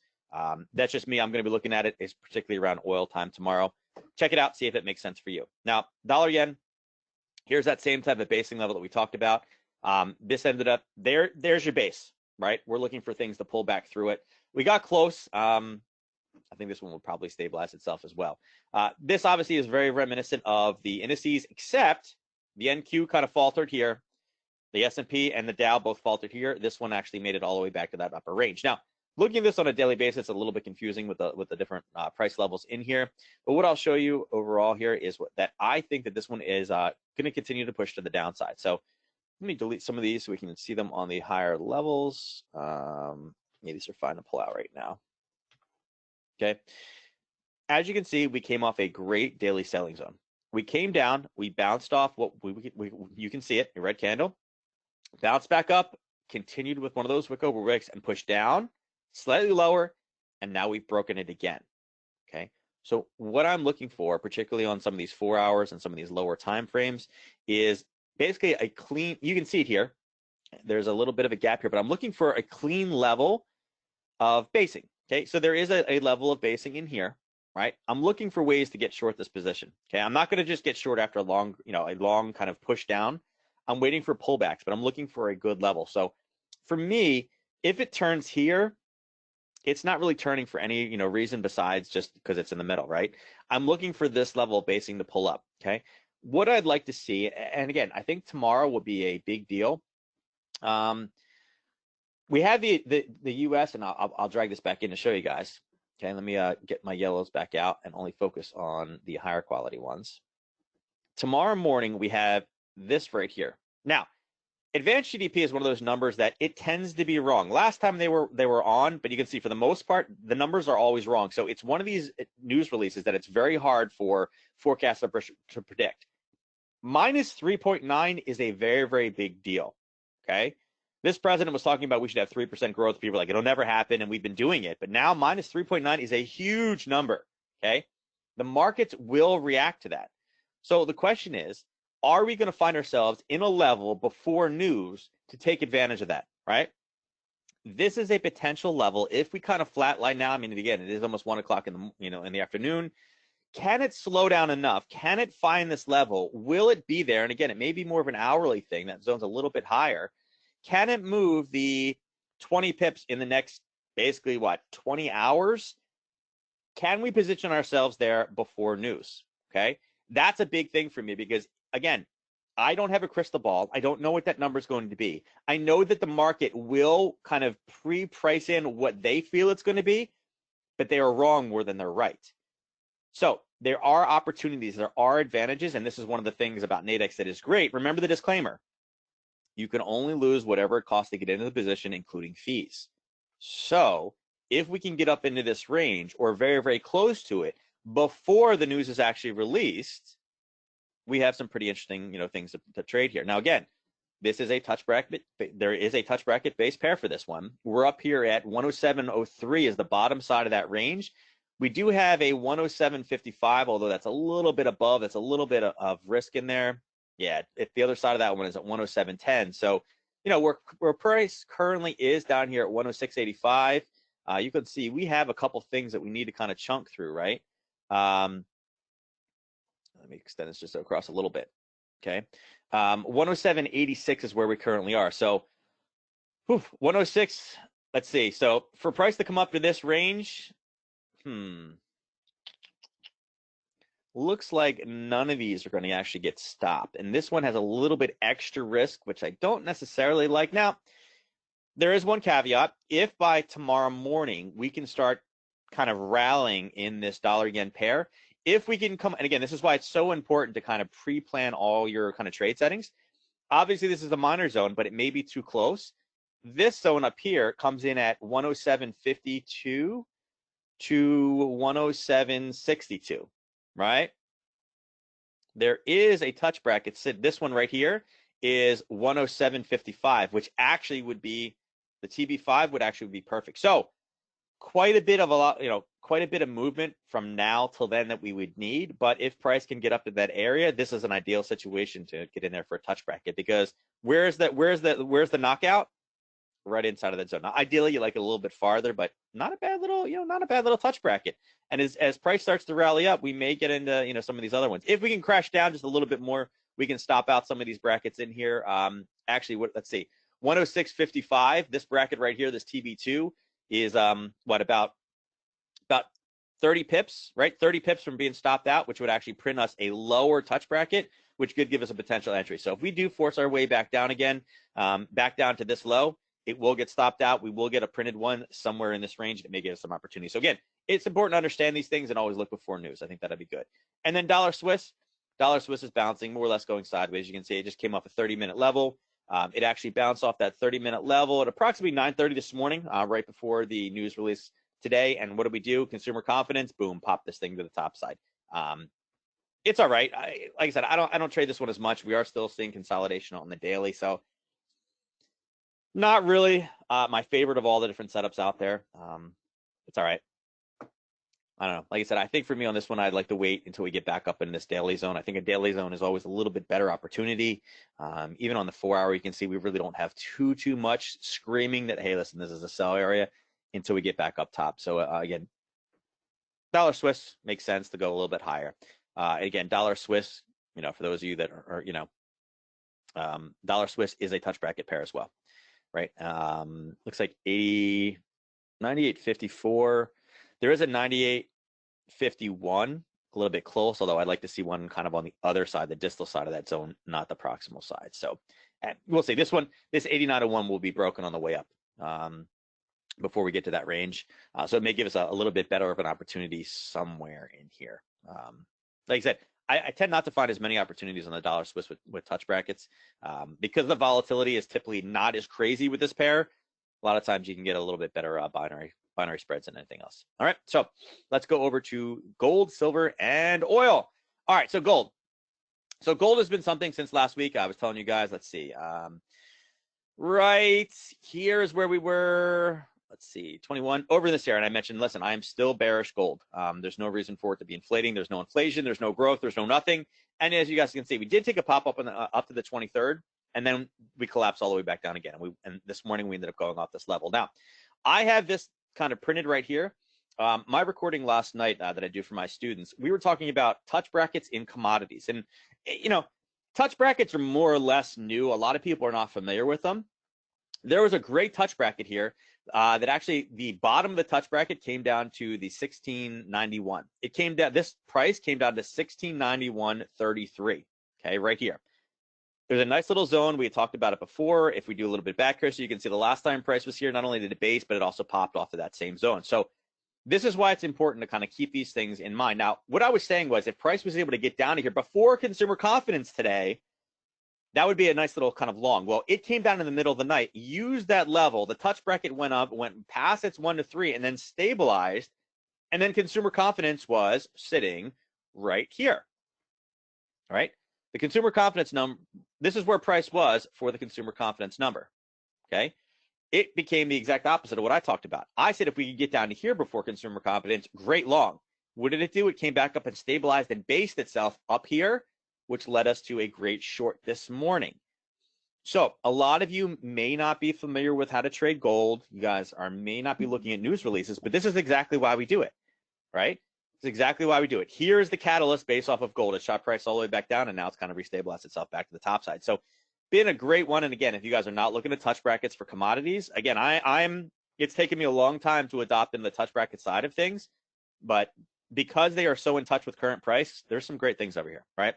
That's just me. I'm going to be looking at it. It's particularly around oil time tomorrow. Check it out, see if it makes sense for you. Now, dollar yen, here's that same type of basing level that we talked about. This ended up, there's your base, right? We're looking for things to pull back through it. We got close. I think this one will probably stabilize itself as well. This obviously is very reminiscent of the indices, except the NQ kind of faltered here. The S&P and the Dow both faltered here. This one actually made it all the way back to that upper range. Now, looking at this on a daily basis, it's a little bit confusing with the different price levels in here. But what I'll show you overall here is that I think that this one is going to continue to push to the downside. So let me delete some of these so we can see them on the higher levels. These are fine to pull out right now. Okay. As you can see, we came off a great daily selling zone. We came down, we bounced off what you can see it, a red candle, bounced back up, continued with one of those wick over wicks and pushed down, slightly lower, and now we've broken it again. Okay. So what I'm looking for, particularly on some of these 4 hours and some of these lower time frames, is basically a clean, you can see it here. There's a little bit of a gap here, but I'm looking for a clean level of basing. Okay, so there is a level of basing in here, right? I'm looking for ways to get short this position. Okay, I'm not going to just get short after a long kind of push down. I'm waiting for pullbacks, but I'm looking for a good level. So for me, if it turns here, it's not really turning for any reason besides just because it's in the middle, right? I'm looking for this level of basing to pull up. Okay, what I'd like to see, and again, I think tomorrow will be a big deal. We have the U.S. and I'll drag this back in to show you guys. Okay, let me get my yellows back out and only focus on the higher quality ones. Tomorrow morning we have this right here. Now, advanced GDP is one of those numbers that it tends to be wrong. Last time they were on, but you can see for the most part the numbers are always wrong. So it's one of these news releases that it's very hard for forecasters to predict. Minus 3.9 is a very, very big deal. Okay. This president was talking about we should have 3% growth. People are like, it'll never happen, and we've been doing it. But now minus 3.9 is a huge number, okay? The markets will react to that. So the question is, are we going to find ourselves in a level before news to take advantage of that, right? This is a potential level if we kind of flatline now. I mean, again, it is almost 1 o'clock in the afternoon. Can it slow down enough? Can it find this level? Will it be there? And again, it may be more of an hourly thing. That zone's a little bit higher. Can it move the 20 pips in the next, basically, 20 hours? Can we position ourselves there before news? Okay, that's a big thing for me because, again, I don't have a crystal ball. I don't know what that number is going to be. I know that the market will kind of pre-price in what they feel it's going to be, but they are wrong more than they're right. So there are opportunities, there are advantages, and this is one of the things about Nadex that is great. Remember the disclaimer. You can only lose whatever it costs to get into the position, including fees. So if we can get up into this range or very, very close to it before the news is actually released, we have some pretty interesting, things to trade here. Now, again, this is a touch bracket. There is a touch bracket base pair for this one. We're up here at 107.03 is the bottom side of that range. We do have a 107.55, although that's a little bit above. That's a little bit of risk in there. Yeah, if the other side of that one is at 107.10. So, where price currently is down here at 106.85. You can see we have a couple things that we need to kind of chunk through, right? Let me extend this just across a little bit. Okay. 107.86 is where we currently are. So 106, let's see. So for price to come up to this range, looks like none of these are going to actually get stopped. And this one has a little bit extra risk, which I don't necessarily like. Now, there is one caveat. If by tomorrow morning we can start kind of rallying in this dollar-yen pair, if we can come, and again, this is why it's so important to kind of pre-plan all your kind of trade settings. Obviously, this is a minor zone, but it may be too close. This zone up here comes in at 107.52 to 107.62, right? There is a touch bracket. This one right here is 107.55, which actually would be, the TB5 would actually be perfect. So quite a bit of movement from now till then that we would need. But if price can get up to that area, this is an ideal situation to get in there for a touch bracket, because where's the knockout? Right inside of that zone. Now, ideally, you like it a little bit farther, but not a bad little touch bracket. And as price starts to rally up, we may get into some of these other ones. If we can crash down just a little bit more, we can stop out some of these brackets in here. Actually, let's see, 106.55. This bracket right here, this TB2, is about 30 pips, right? 30 pips from being stopped out, which would actually print us a lower touch bracket, which could give us a potential entry. So if we do force our way back down again, back down to this low, it will get stopped out. We will get a printed one somewhere in this range. It may give us some opportunity. So again, it's important to understand these things and always look before news. I think that'd be good. And then dollar Swiss is bouncing, more or less going sideways. You can see it just came off a 30-minute level. It actually bounced off that 30-minute level at approximately 9:30 this morning, right before the news release today. And what do we do? Consumer confidence, boom, pop this thing to the top side. It's all right. Like I said, I don't trade this one as much. We are still seeing consolidation on the daily, so not really my favorite of all the different setups out there. It's all right. I don't know. Like I said, I think for me on this one, I'd like to wait until we get back up in this daily zone. I think a daily zone is always a little bit better opportunity. Even on the 4-hour, you can see we really don't have too much screaming that, hey, listen, this is a sell area until we get back up top. So again, dollar Swiss makes sense to go a little bit higher. Again, dollar Swiss, for those of you that are dollar Swiss is a touch bracket pair as well, right? Looks like 98.54. There is a 98.51, a little bit close, although I'd like to see one kind of on the other side, the distal side of that zone, not the proximal side. So we'll see. This 89.01 will be broken on the way up before we get to that range. So it may give us a little bit better of an opportunity somewhere in here. Like I said, I tend not to find as many opportunities on the dollar Swiss with touch brackets because the volatility is typically not as crazy with this pair. A lot of times you can get a little bit better binary spreads than anything else. All right, so let's go over to gold, silver, and oil. All right, so gold. So gold has been something since last week. I was telling you guys, let's see. Right here is where we were. Let's see, 21 over this year. And I mentioned, listen, I am still bearish gold. There's no reason for it to be inflating. There's no inflation. There's no growth. There's no nothing. And as you guys can see, we did take a pop up up to the 23rd, and then we collapsed all the way back down again. And this morning we ended up going off this level. Now, I have this kind of printed right here. My recording last night that I do for my students, we were talking about touch brackets in commodities. And, touch brackets are more or less new. A lot of people are not familiar with them. There was a great touch bracket here that actually the bottom of the touch bracket came down to the 1691. It came down, this price came down to 1691.33. Okay, right here. There's a nice little zone. We had talked about it before. If we do a little bit back here, so you can see the last time price was here, not only did it base, but it also popped off of that same zone. So this is why it's important to kind of keep these things in mind. Now, what I was saying was if price was able to get down to here before consumer confidence today, that would be a nice little kind of long. Well, it came down in the middle of the night, used that level. The touch bracket went up, went past its 1 to 3, and then stabilized. And then consumer confidence was sitting right here. All right. The consumer confidence number, this is where price was for the consumer confidence number. Okay. It became the exact opposite of what I talked about. I said if we could get down to here before consumer confidence, great long. What did it do? It came back up and stabilized and based itself up here, which led us to a great short this morning. So a lot of you may not be familiar with how to trade gold. You guys may not be looking at news releases, but this is exactly why we do it, right? It's exactly why we do it. Here's the catalyst based off of gold. It shot price all the way back down, and now it's kind of restabilized itself back to the top side. So been a great one. And again, if you guys are not looking at touch brackets for commodities, again, it's taken me a long time to adopt in the touch bracket side of things, but because they are so in touch with current price, there's some great things over here, right?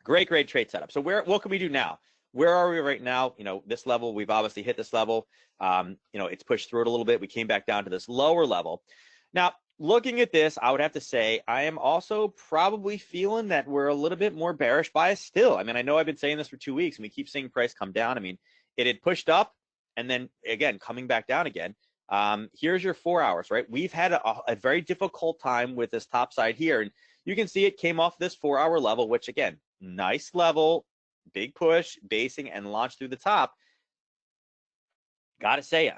Great trade setup. So what can we do now? Where are we right now? This level, we've obviously hit this level. It's pushed through it a little bit. We came back down to this lower level. Now, looking at this, I would have to say I am also probably feeling that we're a little bit more bearish bias still. I mean, I know I've been saying this for 2 weeks, and we keep seeing price come down. I mean, it had pushed up, and then, again, coming back down again. Here's your 4 hours, right? We've had a very difficult time with this top side here, and you can see it came off this 4 hour level, which, again, nice level, big push, basing, and launch through the top. Got to say,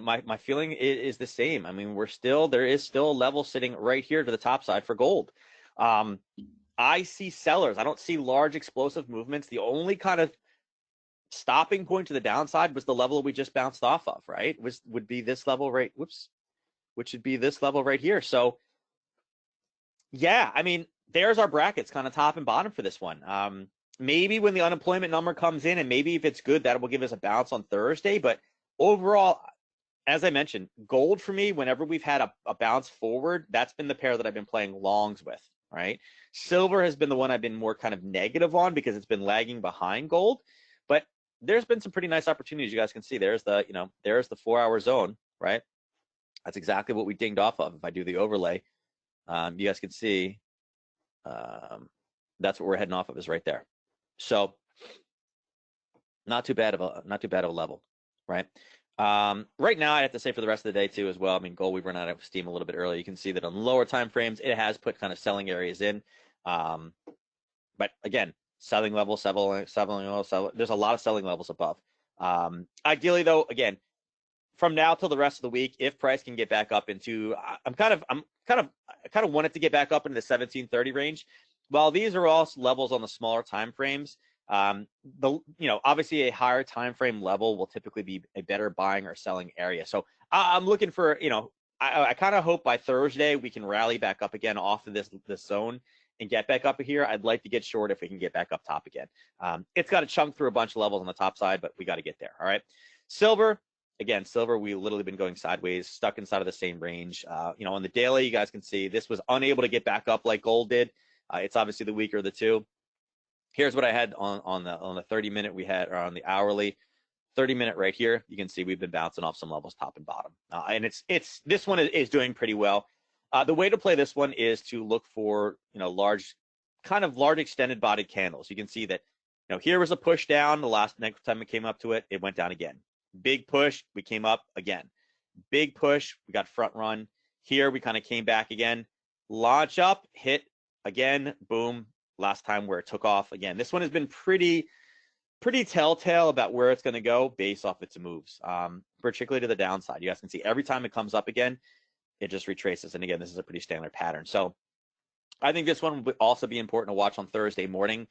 my feeling is the same. I mean, there is still a level sitting right here to the top side for gold. I see sellers. I don't see large explosive movements. The only kind of stopping point to the downside was the level we just bounced off of, right? Would be this level right, which would be this level right here. So yeah, I mean, there's our brackets, kind of top and bottom for this one. Maybe when the unemployment number comes in, and maybe if it's good, that will give us a bounce on Thursday. But overall, as I mentioned, gold for me, whenever we've had a bounce forward, that's been the pair that I've been playing longs with, right? Silver has been the one I've been more kind of negative on because it's been lagging behind gold. But there's been some pretty nice opportunities. You guys can see there's the 4 hour zone, right? That's exactly what we dinged off of. If I do the overlay, you guys can see that's what we're heading off of, is right there. So not too bad of a level, right? Right now, I have to say for the rest of the day too as well. I mean, gold, we've run out of steam a little bit early. You can see that on lower time frames, it has put kind of selling areas in. But again, selling level, there's a lot of selling levels above. Ideally though, again, from now till the rest of the week, if price can get back up into, I kind of want it to get back up into the 1730 range. While these are all levels on the smaller time frames, obviously a higher time frame level will typically be a better buying or selling area. So I'm looking for, I kind of hope by Thursday we can rally back up again off of this zone and get back up here. I'd like to get short if we can get back up top again. It's got to chunk through a bunch of levels on the top side, but we got to get there. All right. Silver, we literally been going sideways, stuck inside of the same range. On the daily, you guys can see this was unable to get back up like gold did. It's obviously the weaker of the two. Here's what I had on the 30-minute we had, or on the hourly 30-minute right here. You can see we've been bouncing off some levels top and bottom, and this one is doing pretty well. The way to play this one is to look for large extended bodied candles. You can see that here was a push down. The next time it came up to it, it went down again. Big push, we came up again. Big push, we got front run. Here we kind of came back again. Launch up, hit again, boom. Last time where it took off again. This one has been pretty telltale about where it's going to go based off its moves, particularly to the downside. You guys can see every time it comes up again, it just retraces. And again, this is a pretty standard pattern. So I think this one would also be important to watch on Thursday morning.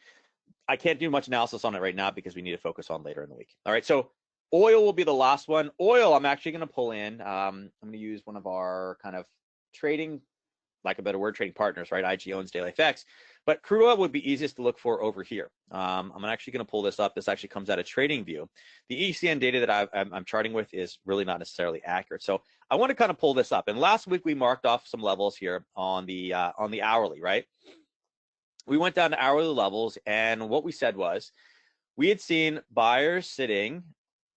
I can't do much analysis on it right now because we need to focus on later in the week. All right, so oil will be the last one. Oil, I'm actually going to pull in. I'm going to use one of our kind of trading, like a better word, trading partners, right? IG owns DailyFX. But crude oil would be easiest to look for over here. I'm actually going to pull this up. This actually comes out of TradingView. The ECN data that I'm charting with is really not necessarily accurate. So I want to kind of pull this up. And last week we marked off some levels here on the hourly, right? We went down to hourly levels, and what we said was we had seen buyers sitting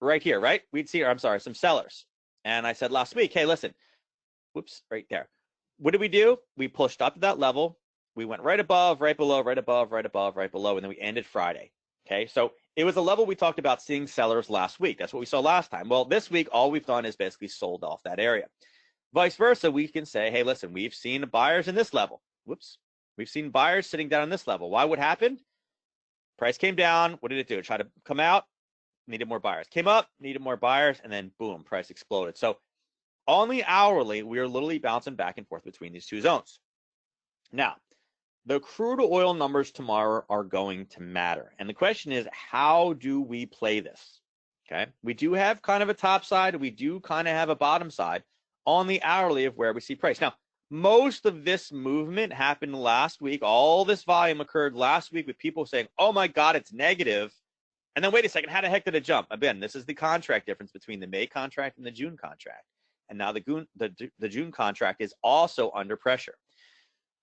right here, right? We'd see, or I'm sorry, some sellers. And I said last week, hey, listen, whoops, right there. what did we do? We pushed up to that level. We went right above, right below, right above, right above, right below, and then we ended Friday. Okay, so it was a level we talked about seeing sellers last week. That's what we saw last time. Well, this week, all we've done is basically sold off that area. Vice versa, we can say, hey, listen, we've seen buyers in this level. Whoops. We've seen buyers sitting down on this level. Why? What happened? Price came down. What did it do? It tried to come out, needed more buyers. Came up, needed more buyers, and then boom, price exploded. So on the hourly, we are literally bouncing back and forth between these two zones. Now, the crude oil numbers tomorrow are going to matter. And the question is, how do we play this? Okay, we do have kind of a top side. We do kind of have a bottom side on the hourly of where we see price. Now, most of this movement happened last week. All this volume occurred last week with people saying, oh my God, it's negative. And then wait a second, how the heck did it jump? Again, this is the contract difference between the May contract and the June contract. And now the June contract is also under pressure.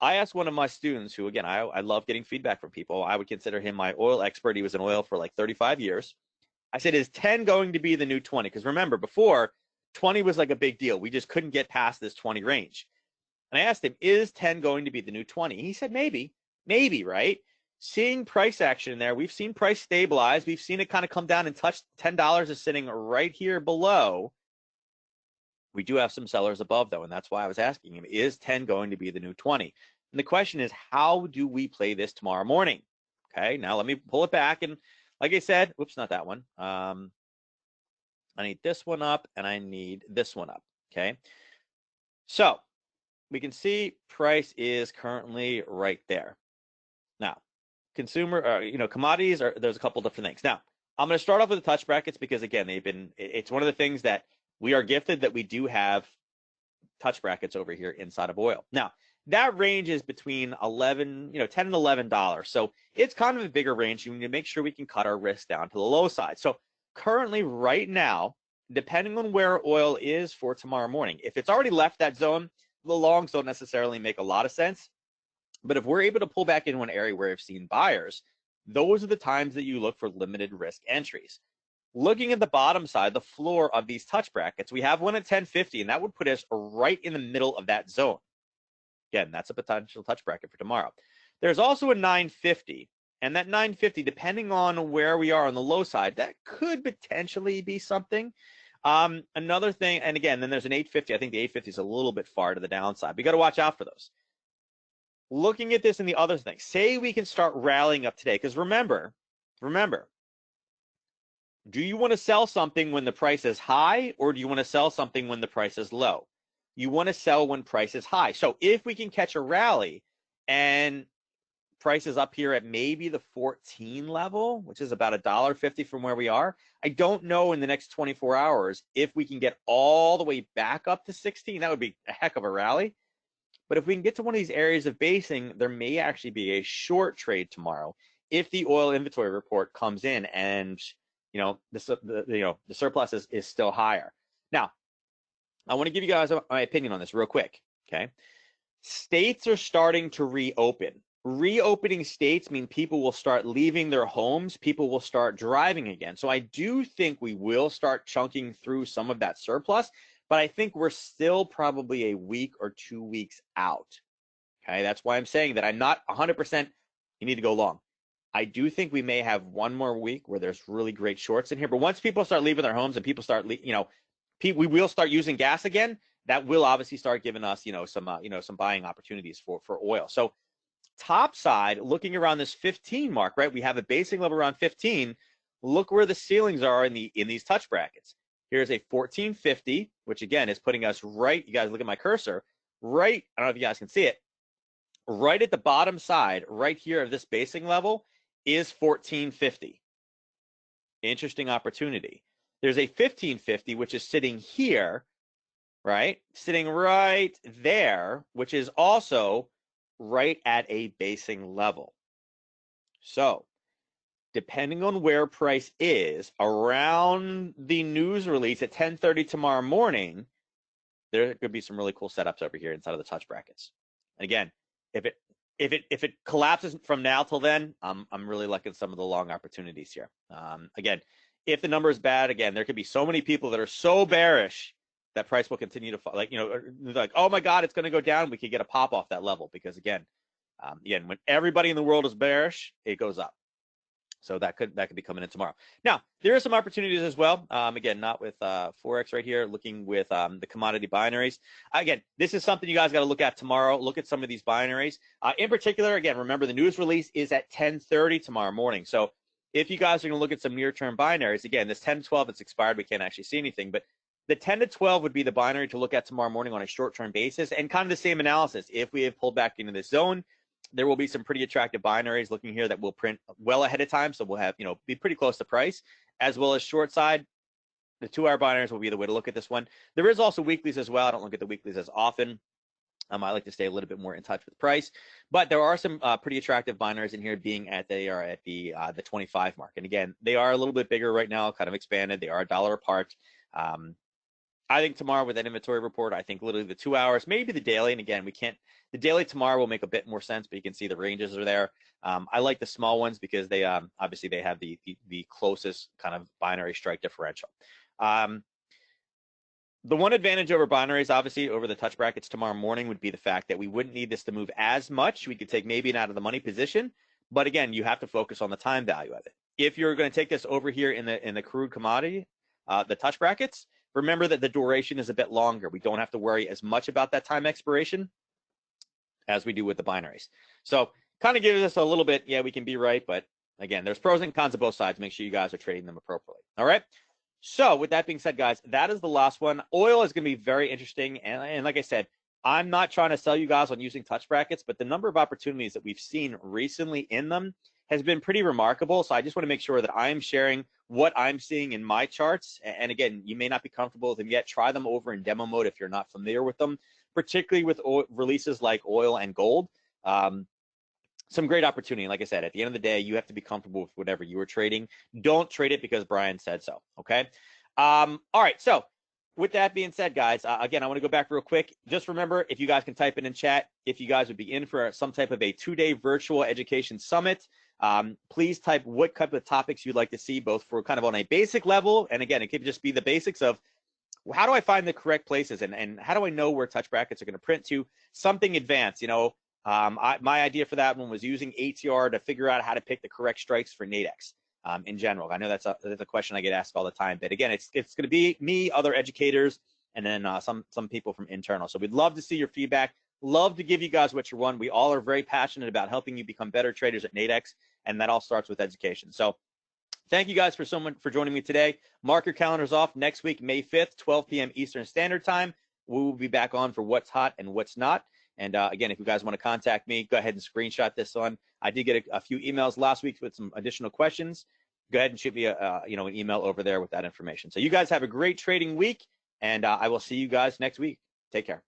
I asked one of my students who, again, I love getting feedback from people. I would consider him my oil expert. He was in oil for like 35 years. I said, is 10 going to be the new 20? Because remember, before, 20 was like a big deal. We just couldn't get past this 20 range. And I asked him, is 10 going to be the new 20? He said, maybe, right? Seeing price action there, we've seen price stabilize. We've seen it kind of come down and touch $10 is sitting right here below. We do have some sellers above, though, and that's why I was asking him, is 10 going to be the new 20? And the question is, how do we play this tomorrow morning? Okay, now let me pull it back. And like I said, whoops, not that one. I need this one up, and I need this one up, okay? So we can see price is currently right there. Now, commodities, there's a couple different things. Now, I'm going to start off with the touch brackets because, again, it's one of the things that we are gifted that we do have touch brackets over here inside of oil. Now, that range is between $10 and $11. So it's kind of a bigger range. You need to make sure we can cut our risk down to the low side. So currently, right now, depending on where oil is for tomorrow morning, if it's already left that zone, the longs don't necessarily make a lot of sense. But if we're able to pull back into an area where we've seen buyers, those are the times that you look for limited risk entries. Looking at the bottom side, the floor of these touch brackets, we have one at 1050, and that would put us right in the middle of that zone. Again, that's a potential touch bracket for tomorrow. There's also a 950, and that 950, depending on where we are on the low side, that could potentially be something. Another thing, and again, then there's an 850. I think the 850 is a little bit far to the downside. We got to watch out for those. Looking at this and the other thing, say we can start rallying up today, because remember, do you want to sell something when the price is high, or do you want to sell something when the price is low? You want to sell when price is high. So if we can catch a rally and price is up here at maybe the 14 level, which is about $1.50 from where we are, I don't know in the next 24 hours if we can get all the way back up to 16. That would be a heck of a rally. But if we can get to one of these areas of basing, there may actually be a short trade tomorrow if the oil inventory report comes in and the surplus is still higher. Now, I want to give you guys my opinion on this real quick, okay? States are starting to reopen. Reopening states mean people will start leaving their homes. People will start driving again. So I do think we will start chunking through some of that surplus, but I think we're still probably a week or 2 weeks out, okay? That's why I'm saying that I'm not 100% you need to go long. I do think we may have one more week where there's really great shorts in here, but once people start leaving their homes and people start, we will start using gas again. That will obviously start giving us, some buying opportunities for oil. So top side, looking around this 15 mark, right? We have a basing level around 15. Look where the ceilings are in these touch brackets. Here's a 1450, which again is putting us right. You guys look at my cursor, right. I don't know if you guys can see it. Right at the bottom side, right here of this basing level is 1450. Interesting opportunity. There's a 1550, which is sitting here, right? Sitting right there, which is also right at a basing level. So depending on where price is around the news release at 10:30 tomorrow morning, there could be some really cool setups over here inside of the touch brackets. And again, if it collapses from now till then, I'm really liking some of the long opportunities here. Again, if the number is bad, again, there could be so many people that are so bearish that price will continue to fall. Like, like, oh my God, it's going to go down. We could get a pop off that level because again, when everybody in the world is bearish, it goes up. So that could be coming in tomorrow. Now, there are some opportunities as well. Again, not with Forex right here, looking with the commodity binaries. Again, this is something you guys got to look at tomorrow. Look at some of these binaries. In particular, again, remember the news release is at 10:30 tomorrow morning. So if you guys are going to look at some near-term binaries, again, this 10 to 12, it's expired. We can't actually see anything. But the 10 to 12 would be the binary to look at tomorrow morning on a short-term basis, and kind of the same analysis. If we have pulled back into this zone, there will be some pretty attractive binaries looking here that will print well ahead of time. So we'll have, be pretty close to price, as well as short side. The 2-hour binaries will be the way to look at this one. There is also weeklies as well. I don't look at the weeklies as often. I like to stay a little bit more in touch with price, but there are some pretty attractive binaries in here, being they are at the 25 mark. And again, they are a little bit bigger right now, kind of expanded. They are $1 apart. I think tomorrow with that inventory report, I think literally the 2 hours, maybe the daily. And again, the daily tomorrow will make a bit more sense, but you can see the ranges are there. I like the small ones because they obviously they have the closest kind of binary strike differential. The one advantage over binaries, obviously over the touch brackets tomorrow morning, would be the fact that we wouldn't need this to move as much. We could take maybe an out of the money position, but again, you have to focus on the time value of it. If you're going to take this over here in the crude commodity, the touch brackets, remember that the duration is a bit longer. We don't have to worry as much about that time expiration as we do with the binaries. So kind of gives us a little bit, we can be right, but again, there's pros and cons of both sides. Make sure you guys are trading them appropriately. All right. So with that being said, guys, that is the last one. Oil is going to be very interesting. And like I said, I'm not trying to sell you guys on using touch brackets, but the number of opportunities that we've seen recently in them has been pretty remarkable. So I just want to make sure that I'm sharing what I'm seeing in my charts. And again, you may not be comfortable with them yet. Try them over in demo mode if you're not familiar with them, particularly with releases like oil and gold. Some great opportunity. Like I said, at the end of the day, you have to be comfortable with whatever you are trading. Don't trade it because Brian said so. Okay. All right. So with that being said, guys, again, I want to go back real quick. Just remember, if you guys can type it in chat, if you guys would be in for some type of a 2-day virtual education summit, please type what type of topics you'd like to see, both for kind of on a basic level. And again, it could just be the basics of how do I find the correct places and how do I know where touch brackets are going to print to, something advanced, my idea for that one was using ATR to figure out how to pick the correct strikes for Nadex in general. I know that's a question I get asked all the time, but again, it's going to be me, other educators, and then some people from internal. So we'd love to see your feedback. Love to give you guys what you want. We all are very passionate about helping you become better traders at Nadex, and that all starts with education. So thank you guys for joining me today. Mark your calendars off. Next week, May 5th, 12 p.m. Eastern Standard Time. We will be back on for what's hot and what's not. And again, if you guys want to contact me, go ahead and screenshot this on. I did get a few emails last week with some additional questions. Go ahead and shoot me an email over there with that information. So you guys have a great trading week, and I will see you guys next week. Take care.